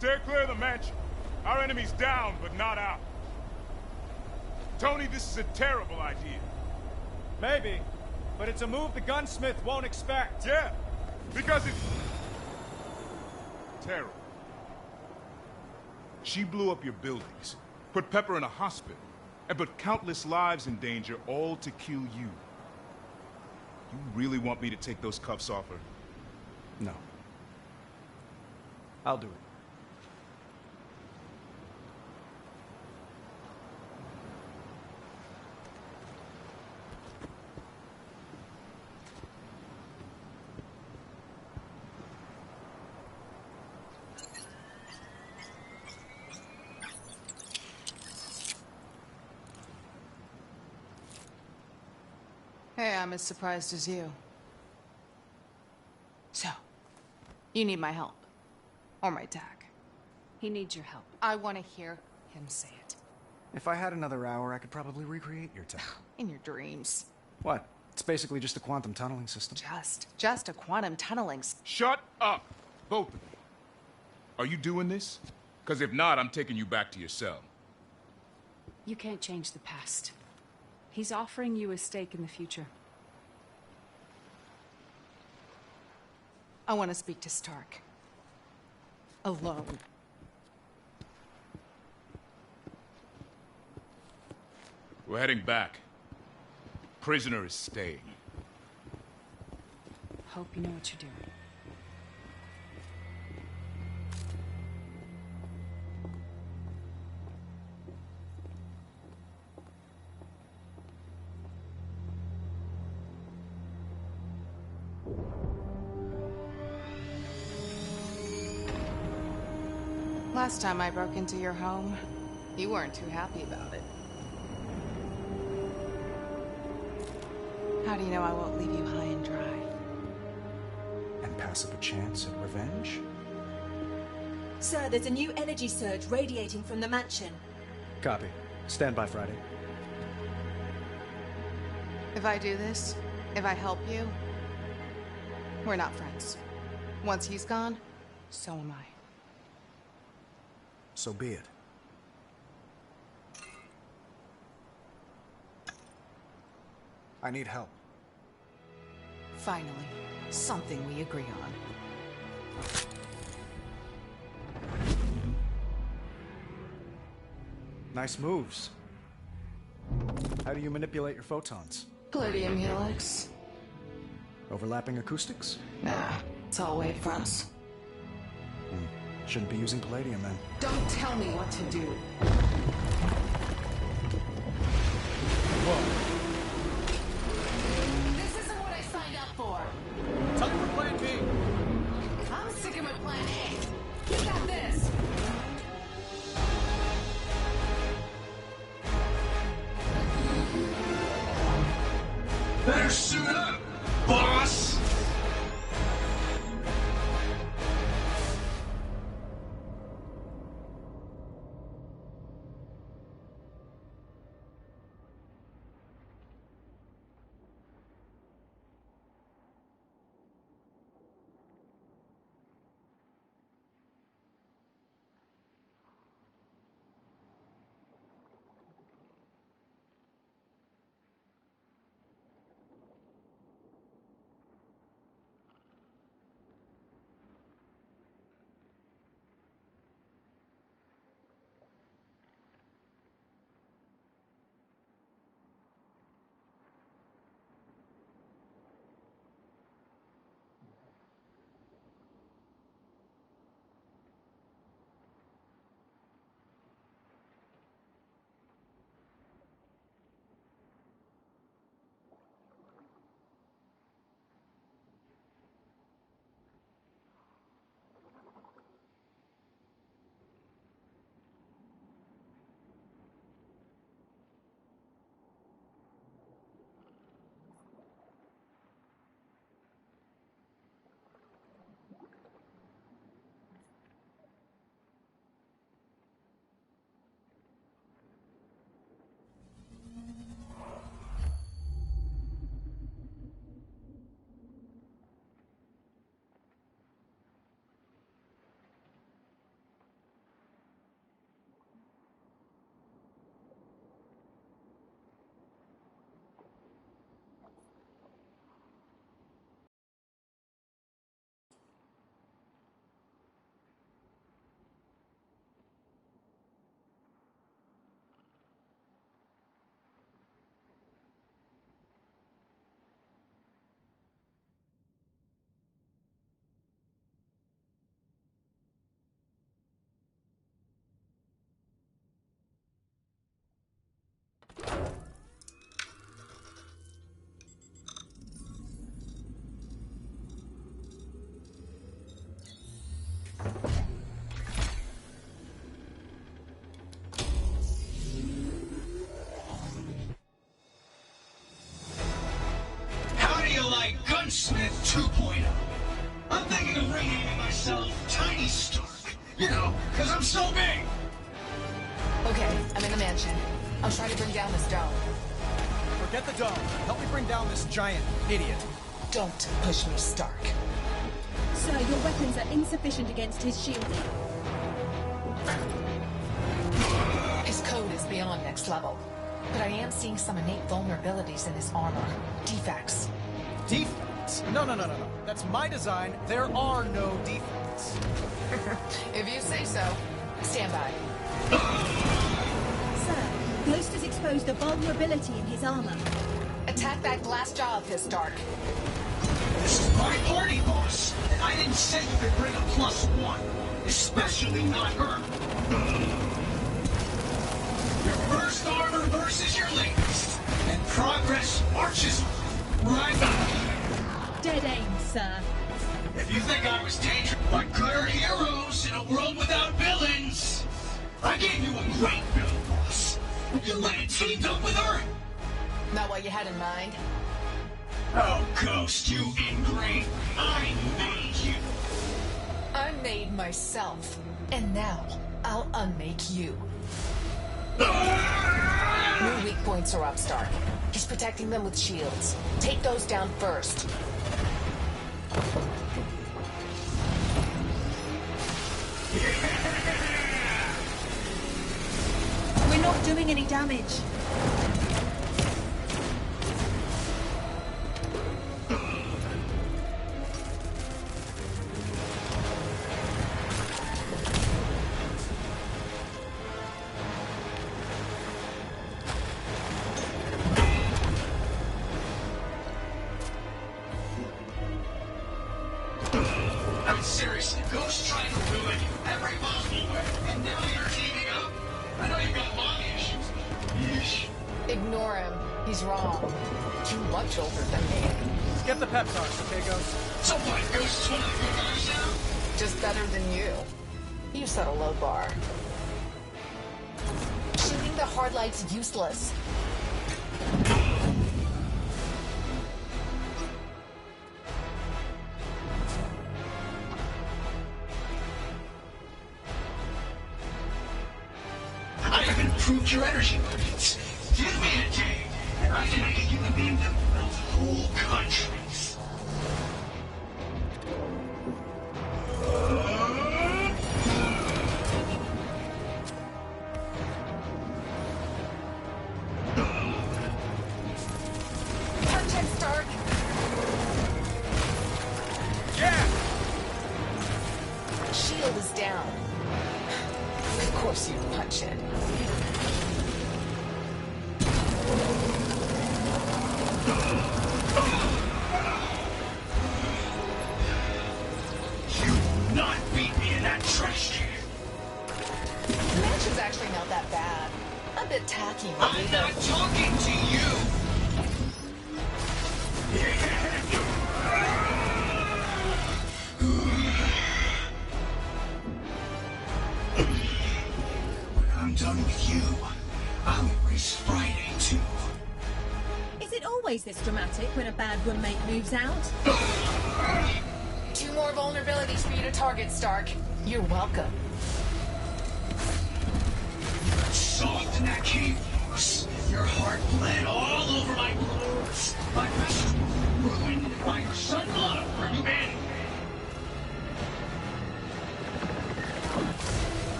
Stay clear of the mansion. Our enemy's down, but not out. Tony, this is a terrible idea. Maybe, but it's a move the gunsmith won't expect. Yeah, because it's terrible. She blew up your buildings, put Pepper in a hospital, and put countless lives in danger, all to kill you. You really want me to take those cuffs off her? No. I'll do it. Hey, I'm as surprised as you. So, you need my help. Or my tag. He needs your help. I want to hear him say it. If I had another hour, I could probably recreate your tech. In your dreams. What? It's basically just a quantum tunneling system. Just a quantum tunneling. Shut up, both of you. Are you doing this? Because if not, I'm taking you back to your cell. You can't change the past. He's offering you a stake in the future. I want to speak to Stark. Alone. We're heading back. Prisoner is staying. Hope you know what you're doing. Last time I broke into your home, you weren't too happy about it. How do you know I won't leave you high and dry? And pass up a chance at revenge? Sir, there's a new energy surge radiating from the mansion. Copy. Stand by, Friday. If I do this, if I help you, we're not friends. Once he's gone, so am I. So be it. I need help. Finally, something we agree on. Nice moves. How do you manipulate your photons? Palladium helix. Overlapping acoustics? Nah, it's all wavefronts. Shouldn't be using palladium then. Don't tell me what to do. Whoa. This isn't what I signed up for. Time for plan B. I'm sticking with plan A. You got this. Better suit up, boss! Gunsmith 2.0. I'm thinking of renaming myself Tiny Stark. You know, because I'm so big. Okay, I'm in the mansion. I'll try to bring down this dome. Forget the dome. Help me bring down this giant idiot. Don't push me, Stark. Sir, your weapons are insufficient against his shielding. His code is beyond next level. But I am seeing some innate vulnerabilities in his armor. Defects. Defects? No. That's my design. There are no defects. If you say so. Stand by. Sir, Ghost has exposed a vulnerability in his armor. Attack that glass jaw of his, Stark. This is my party, boss. And I didn't say you could bring a +1. Especially not her. Your first armor versus your latest. And progress marches right back. Dead aim, sir. If you think I was dangerous, what good are heroes in a world without villains? I gave you a great villain, boss. You went and teamed up with her? Not what you had in mind? Oh, Ghost, you ingrate. I made you. I made myself. And now, I'll unmake you. New weak points are up, Stark. He's protecting them with shields. Take those down first. We're not doing any damage. I'm seriously, Ghost trying to ruin every possible way, and now you're teaming up? I know you've got mommy issues. Yeesh. Ignore him. He's wrong. Too much older than me. Get the pep talks, okay, Ghost? So what, Ghost is one of the good guys now? Just better than you. You set a low bar. Shooting the hard light's useless. I have improved your energy budgets. Give me a day, and I can make a human being that will melt whole countries. Punch him, Stark! Yeah! Shield is down. Of course you punch it. You will not beat me in that trash can. The mansion's actually not that bad. A bit tacky, maybe, I'm not talking to you. When I'm done with you, I'll erase Friday too. Is it always this dramatic when a bad roommate moves out? 2 more vulnerabilities for you to target, Stark. You're welcome. Soft in that cave, boss. Your heart bled all over my clothes. My best ruined by your son-in-law, and you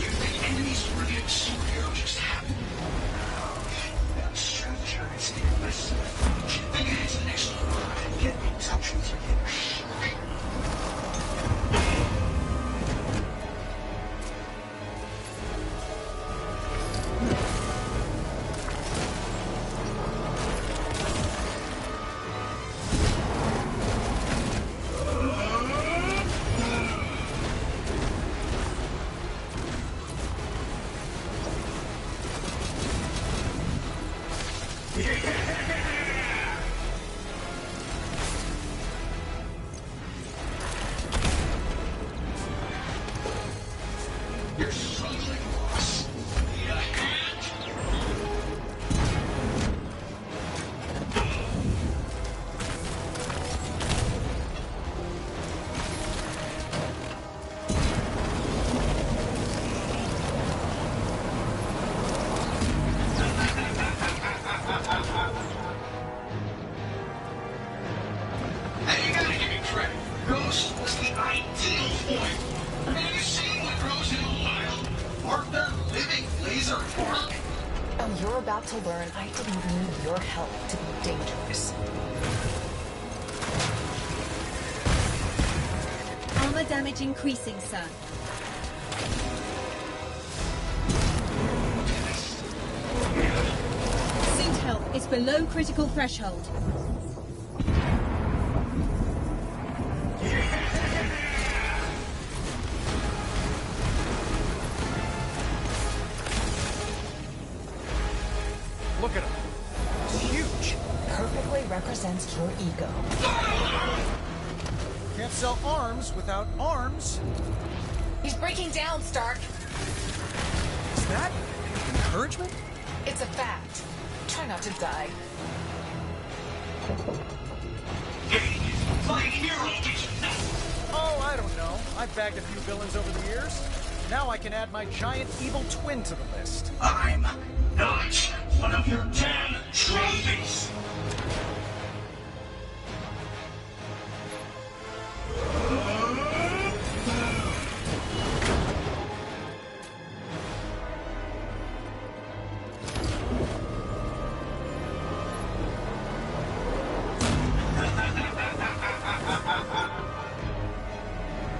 think enemies were getting superhero just happened? Now strategize and listen. Think ahead to the next one and get in touch with your inner shark. to learn I didn't need your help to be dangerous. Armor damage increasing, sir. Suit health is below critical threshold. Look at him. It's huge. Perfectly represents your ego. Can't sell arms without arms. He's breaking down, Stark. Is that encouragement? It's a fact. Try not to die. Flying hero edition. Oh, I don't know. I've bagged a few villains over the years. Now I can add my giant evil twin to the list. I'm not one of your damn trophies.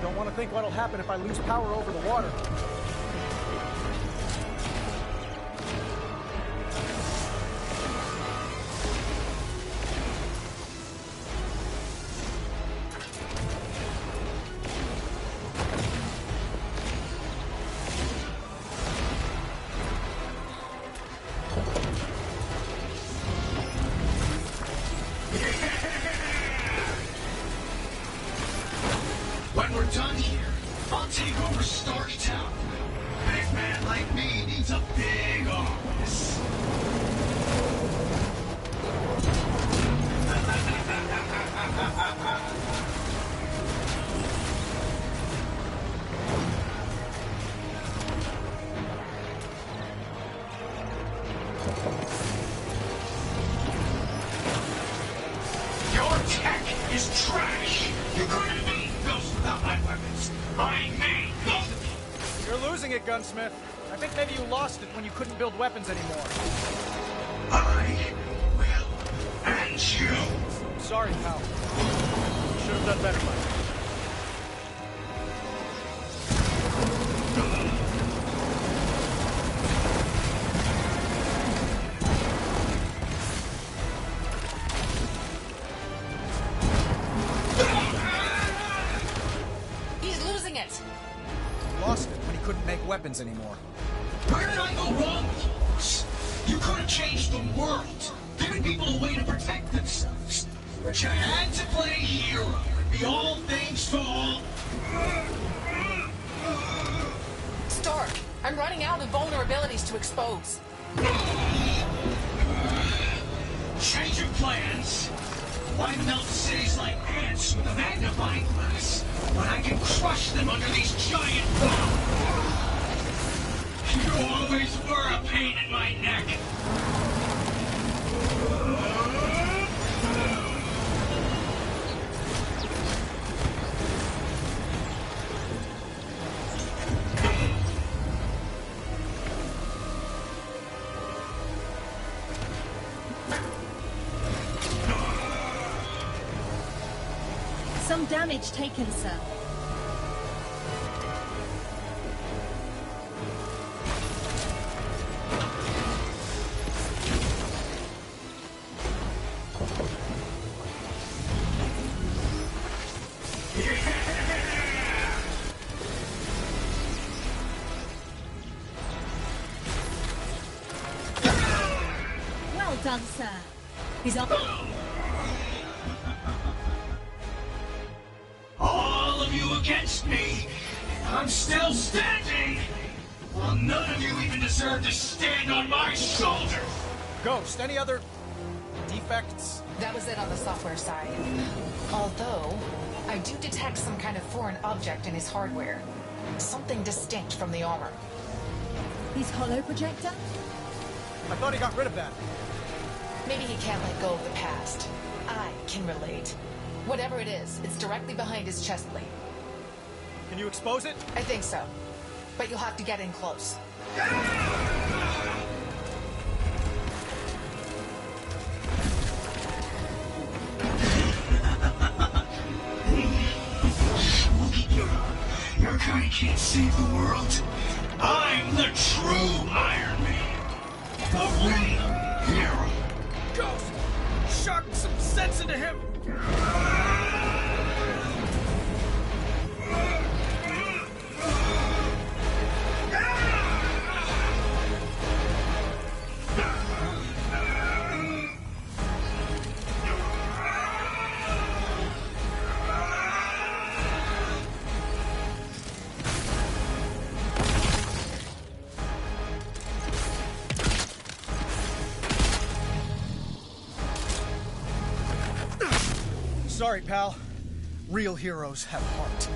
Don't want to think what'll happen if I lose power over the water. When we're done here, I'll take over Stark Town. A big man like me needs a big office. Your tech is trash. You're going to need Ghost without my weapons. I made both of you. You're losing it, Gunsmith. I think maybe you lost it when you couldn't build weapons anymore. I will end you. Sorry, pal. Should have done better, Mike. He's losing it. Lost it when he couldn't make weapons anymore. Where did I go wrong with you, boss? You could have changed the world, giving people a way to protect themselves. But you had to play hero and be all things to all. Stark, I'm running out of vulnerabilities to expose. Change your plans. Why melt cities like ants with a magnifying glass when I can crush them under these giant bombs? You always were a pain in my neck. Some damage taken, sir. Well done, sir. He's up. All of you against me, and I'm still standing. Well, none of you even deserve to stand on my shoulder. Ghost, any other defects? That was it on the software side. Although, I do detect some kind of foreign object in his hardware. Something distinct from the armor. His hollow projector? I thought he got rid of that. Maybe he can't let go of the past. I can relate. Whatever it is, it's directly behind his chest plate. Can you expose it? I think so. But you'll have to get in close. can't save the world. I'm the true Iron Man. The real hero. Ghost! Sharp some sense into him! Sorry, pal. Real heroes have heart.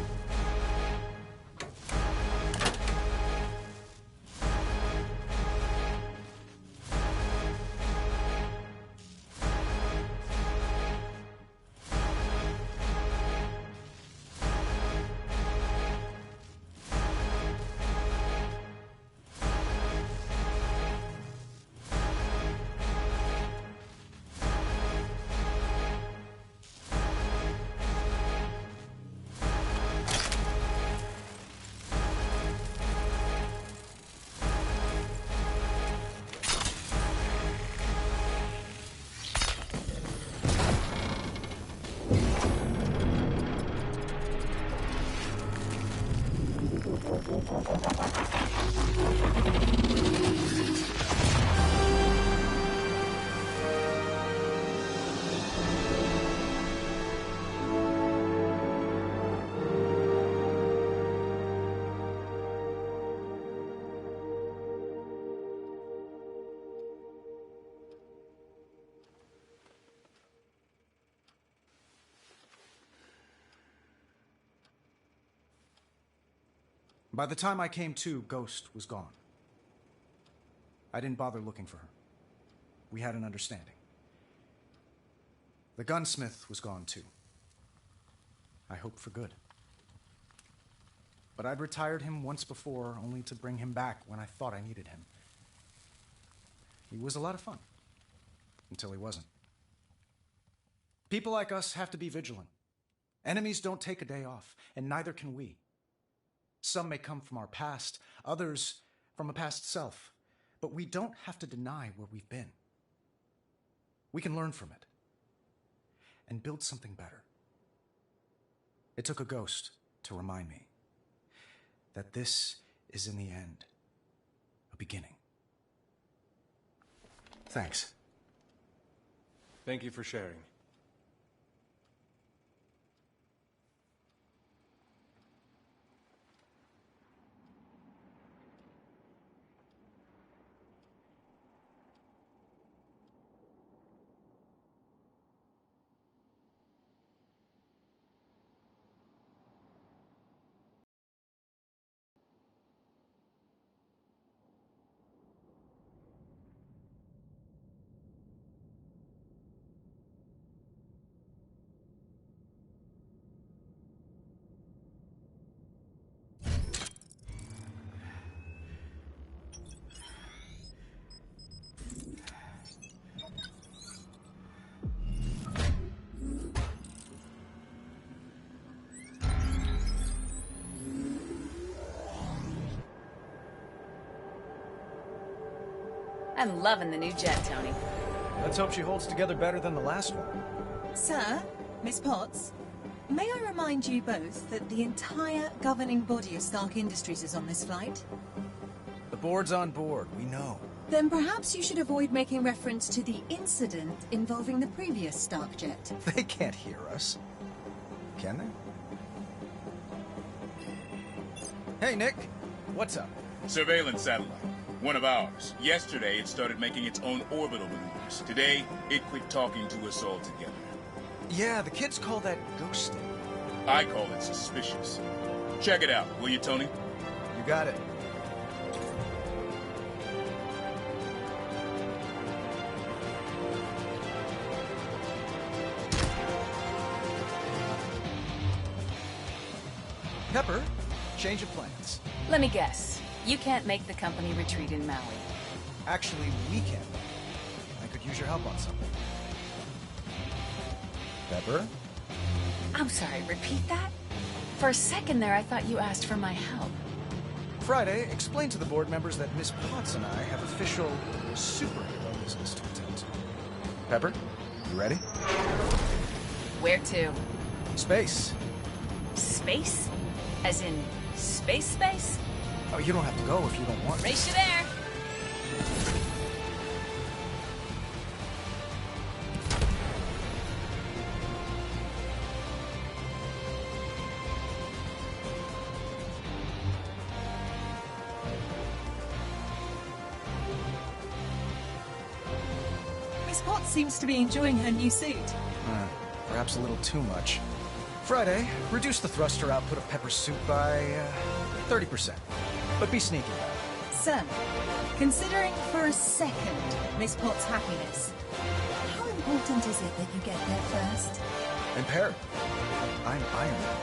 By the time I came to, Ghost was gone. I didn't bother looking for her. We had an understanding. The gunsmith was gone too. I hope for good. But I'd retired him once before, only to bring him back when I thought I needed him. He was a lot of fun. Until he wasn't. People like us have to be vigilant. Enemies don't take a day off, and neither can we. Some may come from our past, others from a past self. But we don't have to deny where we've been. We can learn from it and build something better. It took a ghost to remind me that this is in the end a beginning. Thanks. Thank you for sharing. I'm loving the new jet, Tony. Let's hope she holds together better than the last one. Sir, Miss Potts, may I remind you both that the entire governing body of Stark Industries is on this flight? The board's on board, we know. Then perhaps you should avoid making reference to the incident involving the previous Stark jet. They can't hear us. Can they? Hey, Nick. What's up? Surveillance satellite. One of ours. Yesterday, it started making its own orbital maneuvers. Today, it quit talking to us altogether. Yeah, the kids call that ghosting. I call it suspicious. Check it out, will you, Tony? You got it. Pepper, change of plans. Let me guess. You can't make the company retreat in Maui. Actually, we can. I could use your help on something. Pepper? I'm sorry, repeat that? For a second there, I thought you asked for my help. Friday, explain to the board members that Miss Potts and I have official superhero business to attend to. Pepper, you ready? Where to? Space. Space? As in space? Oh, you don't have to go if you don't want to. Race you there! Miss Potts seems to be enjoying her new suit. Perhaps a little too much. Friday, reduce the thruster output of Pepper's suit by 30%. But be sneaky. Sir, considering for a second Miss Potts' happiness, how important is it that you get there first? Imperative. I'm Iron Man.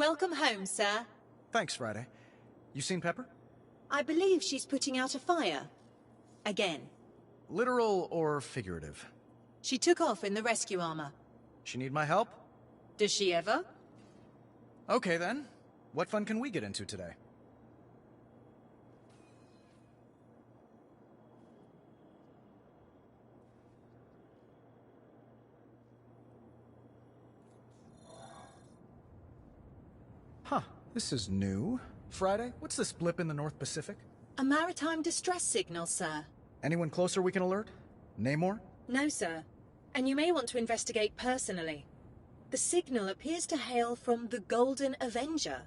Welcome home, sir. Thanks, Friday. You seen Pepper? I believe she's putting out a fire. Again. Literal or figurative? She took off in the rescue armor. She need my help? Does she ever? Okay then. What fun can we get into today? Huh, this is new. Friday, what's this blip in the North Pacific? A maritime distress signal, sir. Anyone closer we can alert? Namor? No, sir. And you may want to investigate personally. The signal appears to hail from the Golden Avenger.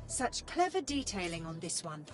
Such clever detailing on this one.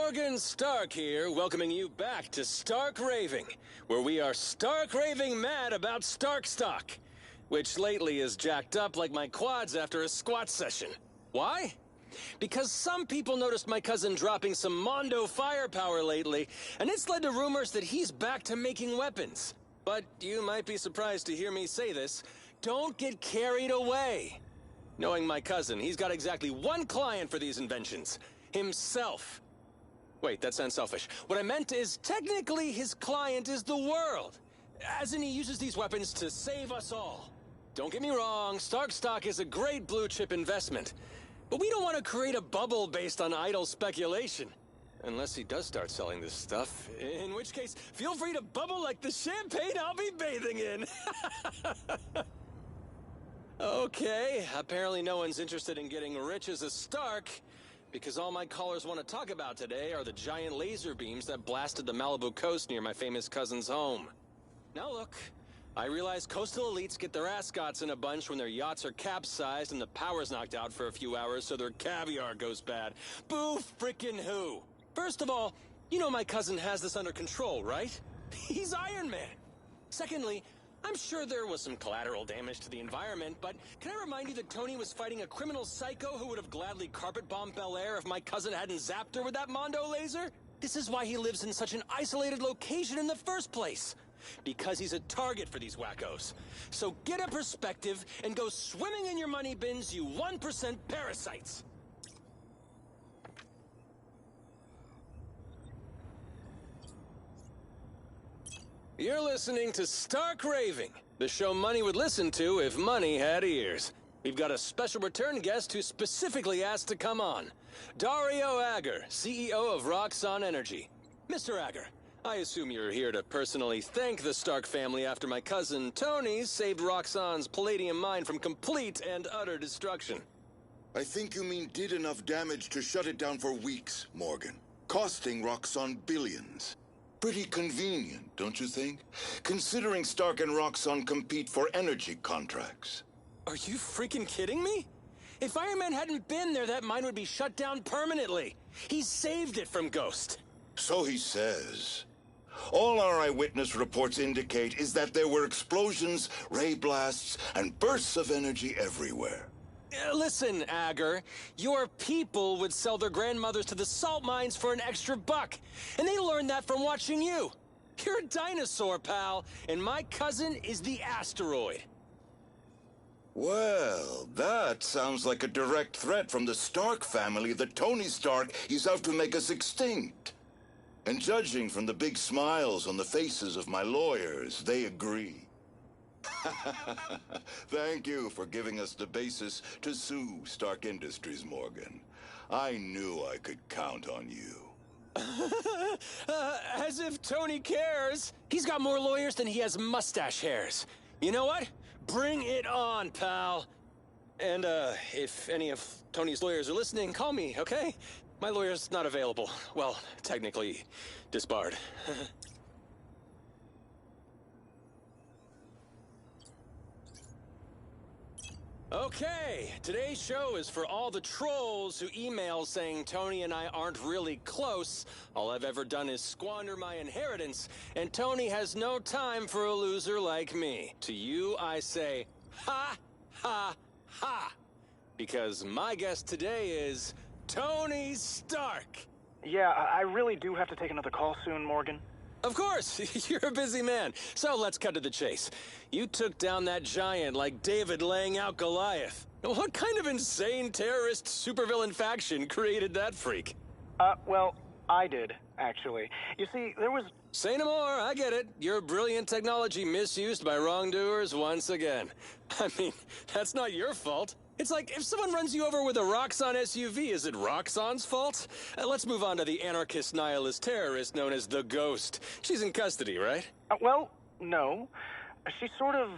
Morgan Stark here, welcoming you back to Stark Raving, where we are stark raving mad about Stark stock, which lately is jacked up like my quads after a squat session. Why? Because some people noticed my cousin dropping some Mondo firepower lately, and it's led to rumors that he's back to making weapons. But you might be surprised to hear me say this. Don't get carried away. Knowing my cousin, he's got exactly one client for these inventions. Himself. Wait, that sounds selfish. What I meant is, technically his client is the world. As in, he uses these weapons to save us all. Don't get me wrong, Stark stock is a great blue-chip investment. But we don't want to create a bubble based on idle speculation. Unless he does start selling this stuff. In which case, feel free to bubble like the champagne I'll be bathing in. Okay, apparently no one's interested in getting rich as a Stark, because all my callers want to talk about today are the giant laser beams that blasted the Malibu coast near my famous cousin's home. Now look, I realize coastal elites get their ascots in a bunch when their yachts are capsized and the power's knocked out for a few hours so their caviar goes bad. Boo frickin' who? First of all, you know my cousin has this under control, right? He's Iron Man. Secondly, I'm sure there was some collateral damage to the environment, but can I remind you that Tony was fighting a criminal psycho who would have gladly carpet-bombed Bel Air if my cousin hadn't zapped her with that Mondo laser? This is why he lives in such an isolated location in the first place. Because he's a target for these wackos. So get a perspective and go swimming in your money bins, you 1% parasites! You're listening to Stark Raving, the show money would listen to if money had ears. We've got a special return guest who specifically asked to come on. Dario Agger, CEO of Roxxon Energy. Mr. Agger, I assume you're here to personally thank the Stark family after my cousin Tony saved Roxxon's palladium mine from complete and utter destruction. I think you mean did enough damage to shut it down for weeks, Morgan. Costing Roxxon billions. Pretty convenient, don't you think? Considering Stark and Roxxon compete for energy contracts. Are you freaking kidding me? If Iron Man hadn't been there, that mine would be shut down permanently. He saved it from Ghost. So he says. All our eyewitness reports indicate is that there were explosions, ray blasts, and bursts of energy everywhere. Listen, Agger, your people would sell their grandmothers to the salt mines for an extra buck, and they learned that from watching you. You're a dinosaur, pal, and my cousin is the asteroid. Well, that sounds like a direct threat from the Stark family that Tony Stark is out to make us extinct. And judging from the big smiles on the faces of my lawyers, they agree. Thank you for giving us the basis to sue Stark Industries, Morgan. I knew I could count on you. As if Tony cares. He's got more lawyers than he has mustache hairs. You know what? Bring it on, pal. And, if any of Tony's lawyers are listening, call me, okay? My lawyer's not available. Well, technically, disbarred. Okay, today's show is for all the trolls who email saying Tony and I aren't really close. All I've ever done is squander my inheritance, and Tony has no time for a loser like me. To you, I say, ha, ha, ha. Because my guest today is Tony Stark. Yeah, I really do have to take another call soon, Morgan. Of course, you're a busy man. So let's cut to the chase. You took down that giant like David laying out Goliath. What kind of insane terrorist supervillain faction created that freak? Well, I did, actually. You see, there was... Say no more, I get it. Your brilliant technology misused by wrongdoers once again. I mean, that's not your fault. It's like, if someone runs you over with a Roxxon SUV, is it Roxxon's fault? Let's move on to the anarchist nihilist terrorist known as the Ghost. She's in custody, right? Well, no. She sort of...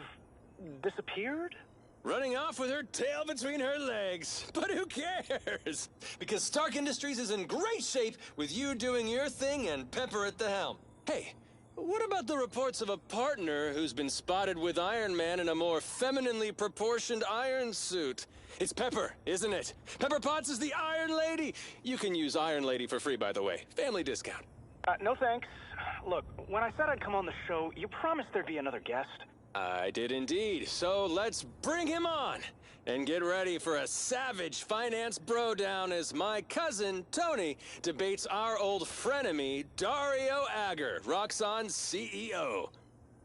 disappeared? Running off with her tail between her legs. But who cares? Because Stark Industries is in great shape with you doing your thing and Pepper at the helm. Hey, What about the reports of a partner who's been spotted with Iron Man in a more femininely proportioned iron suit? It's Pepper, isn't it? Pepper Potts is the Iron Lady! You can use Iron Lady for free, by the way. Family discount. No thanks. Look, when I said I'd come on the show, you promised there'd be another guest. I did indeed, so let's bring him on! And get ready for a savage finance bro-down as my cousin, Tony, debates our old frenemy, Dario Agger, Roxxon's CEO.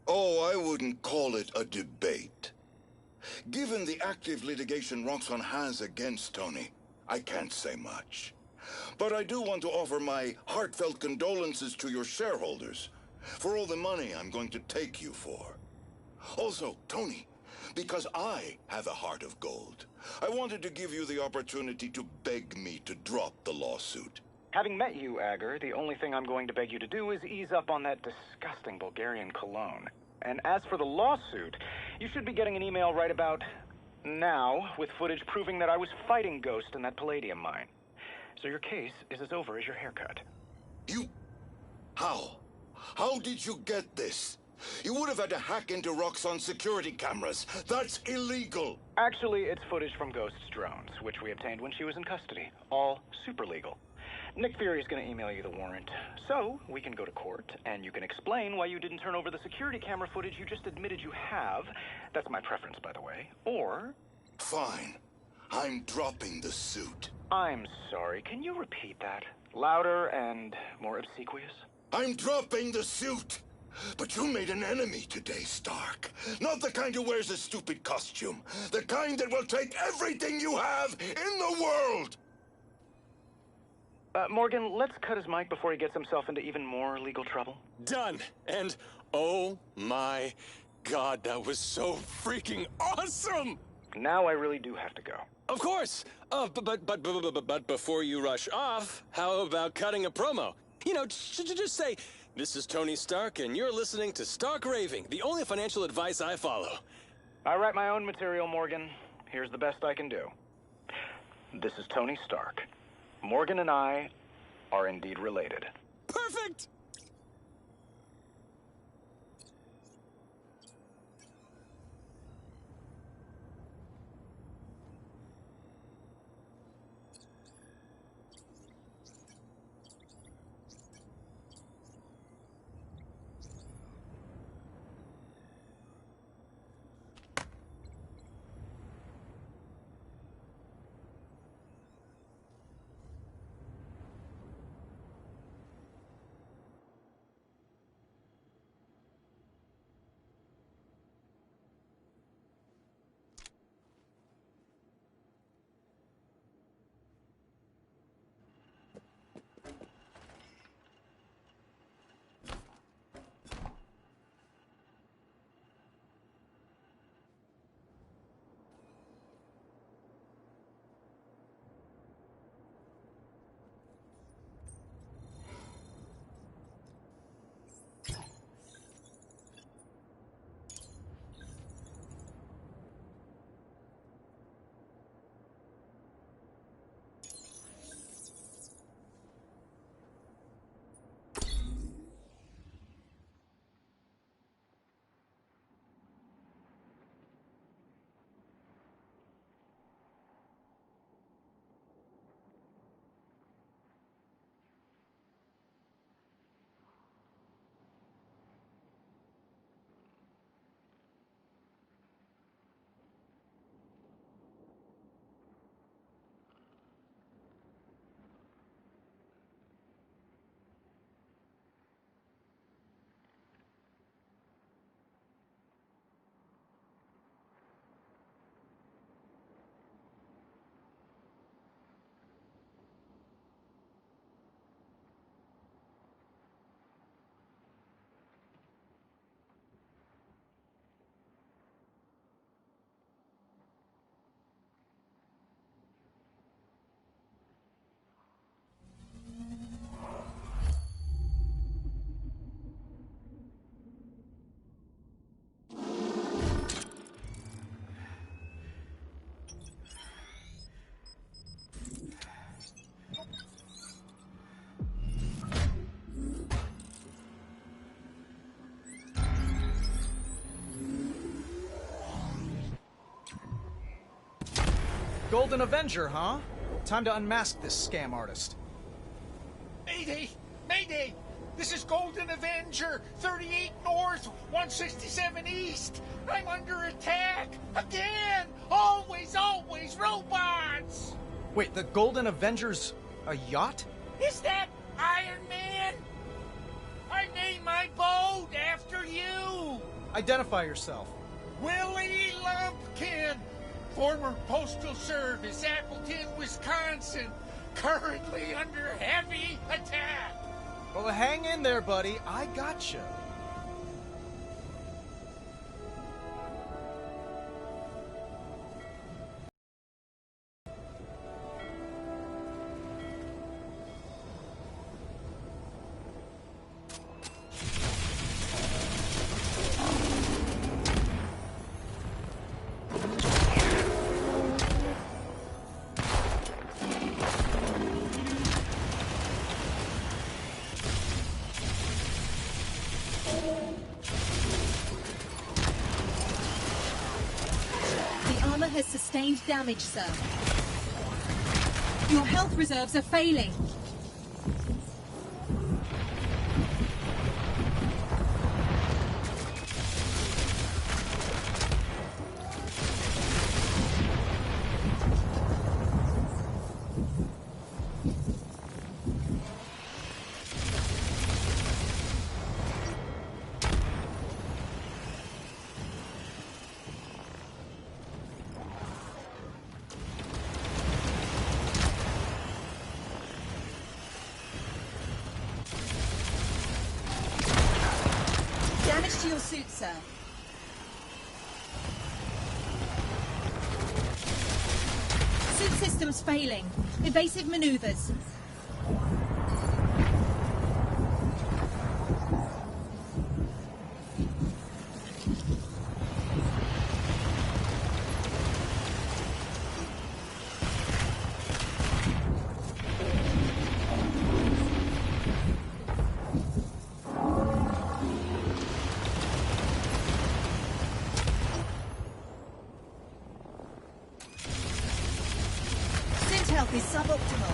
Oh, I wouldn't call it a debate. Given the active litigation Roxxon has against Tony, I can't say much. But I do want to offer my heartfelt condolences to your shareholders for all the money I'm going to take you for. Also, Tony, because I have a heart of gold, I wanted to give you the opportunity to beg me to drop the lawsuit. Having met you, Agger, the only thing I'm going to beg you to do is ease up on that disgusting Bulgarian cologne. And as for the lawsuit, you should be getting an email right about now with footage proving that I was fighting Ghost in that palladium mine. So your case is as over as your haircut. You... How? How did you get this? You would have had to hack into Roxxon's security cameras. That's illegal. Actually, it's footage from Ghost's drones, which we obtained when she was in custody. All super legal. Nick Fury's gonna email you the warrant. So, we can go to court, and you can explain why you didn't turn over the security camera footage you just admitted you have. That's my preference, by the way. Or... Fine. I'm dropping the suit. I'm sorry, can you repeat that? Louder and more obsequious? I'm dropping the suit! But you made an enemy today, Stark. Not the kind who wears a stupid costume. The kind that will take everything you have in the world! Morgan, let's cut his mic before he gets himself into even more legal trouble. Done! And, oh my god, that was so freaking awesome! Now I really do have to go. Of course! But before you rush off, how about cutting a promo? You know, just say, this is Tony Stark, and you're listening to Stark Raving, the only financial advice I follow. I write my own material, Morgan. Here's the best I can do. This is Tony Stark. Morgan and I are indeed related. Perfect! Golden Avenger, huh? Time to unmask this scam artist. Mayday! Mayday! This is Golden Avenger, 38 North, 167 East. I'm under attack! Again! Always, always robots! Wait, the Golden Avenger's a yacht? Is that Iron Man? I named my boat after you! Identify yourself. Willie Lumpkin, former Postal Service, Appleton, Wisconsin, currently under heavy attack. Well, hang in there, buddy. I gotcha. Has sustained damage, sir. Your health reserves are failing. Damage to your suit, sir. Suit systems failing. Evasive maneuvers. Health is suboptimal.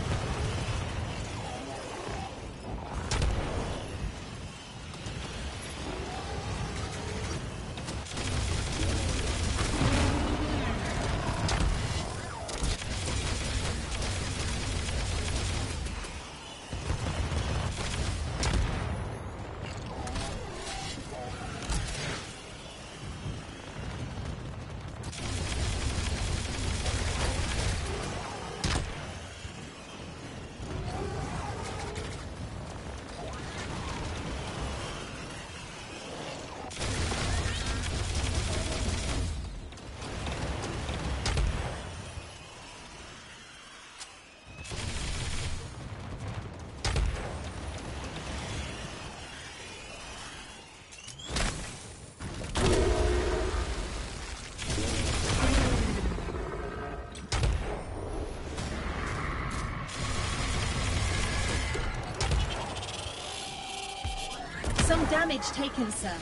Some damage taken, sir.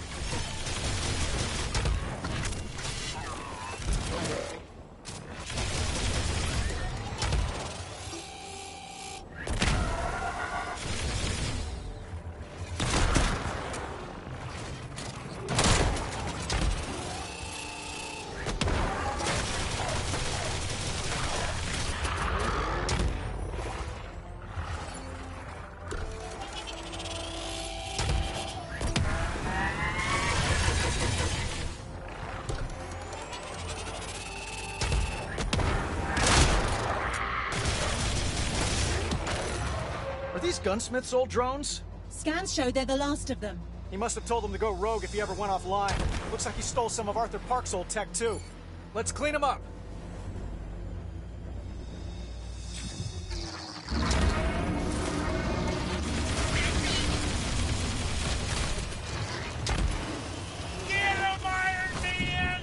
These gunsmiths' old drones? Scans show they're the last of them. He must have told them to go rogue if he ever went offline. Looks like he stole some of Arthur Park's old tech, too. Let's clean him up. Get him, Iron Man!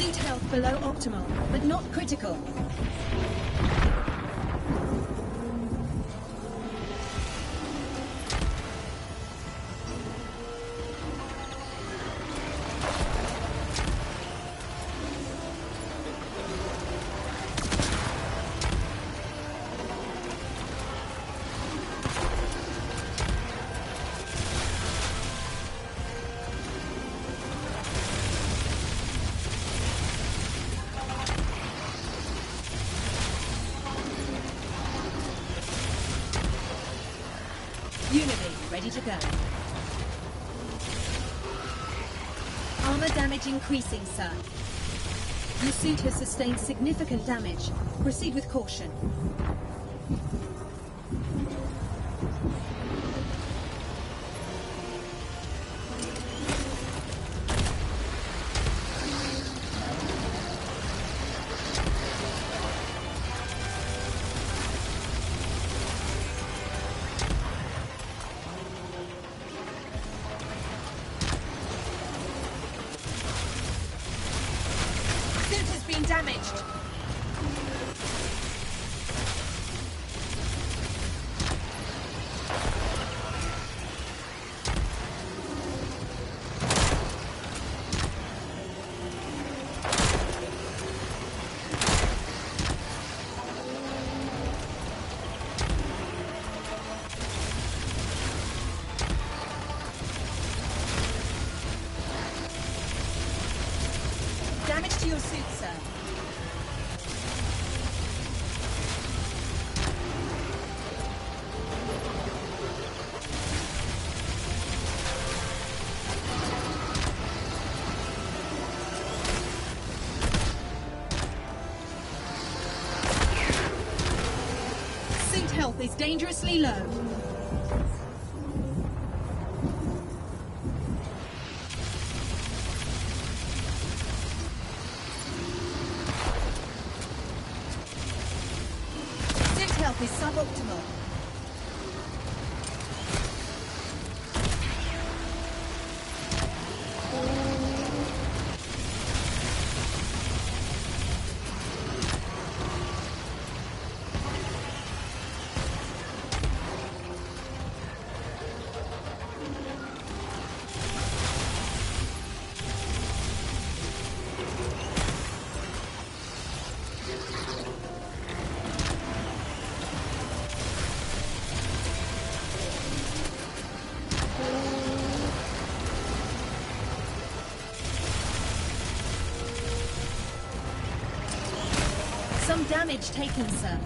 Suit health below optimal, but not critical. Unity, ready to go. Armor damage increasing, sir. Your suit has sustained significant damage. Proceed with caution. Damaged. Damage to your suit, sir. Suit health is dangerously low. Suit health is suboptimal. Some damage taken, sir.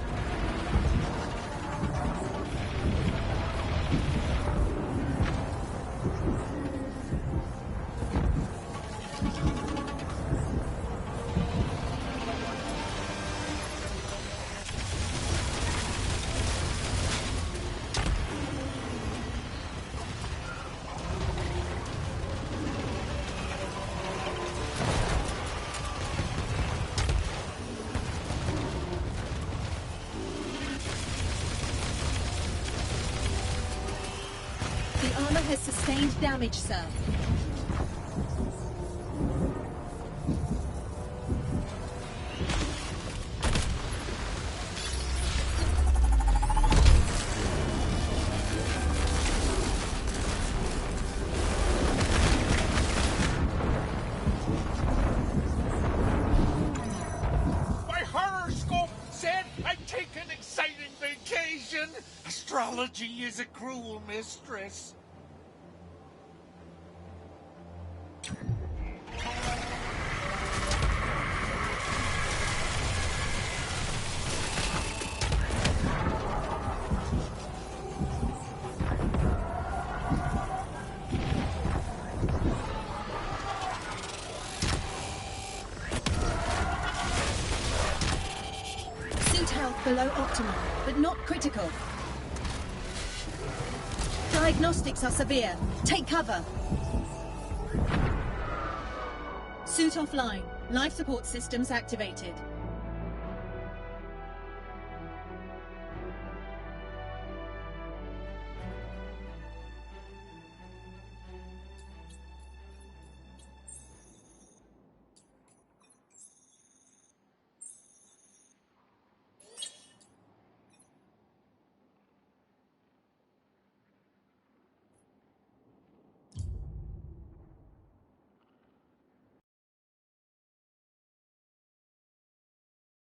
The armor has sustained damage, sir. My horoscope said I'd take an exciting vacation. Astrology is a cruel mistress. Suit health below optimal, but not critical. Diagnostics are severe. Take cover. Suit offline. Life support systems activated.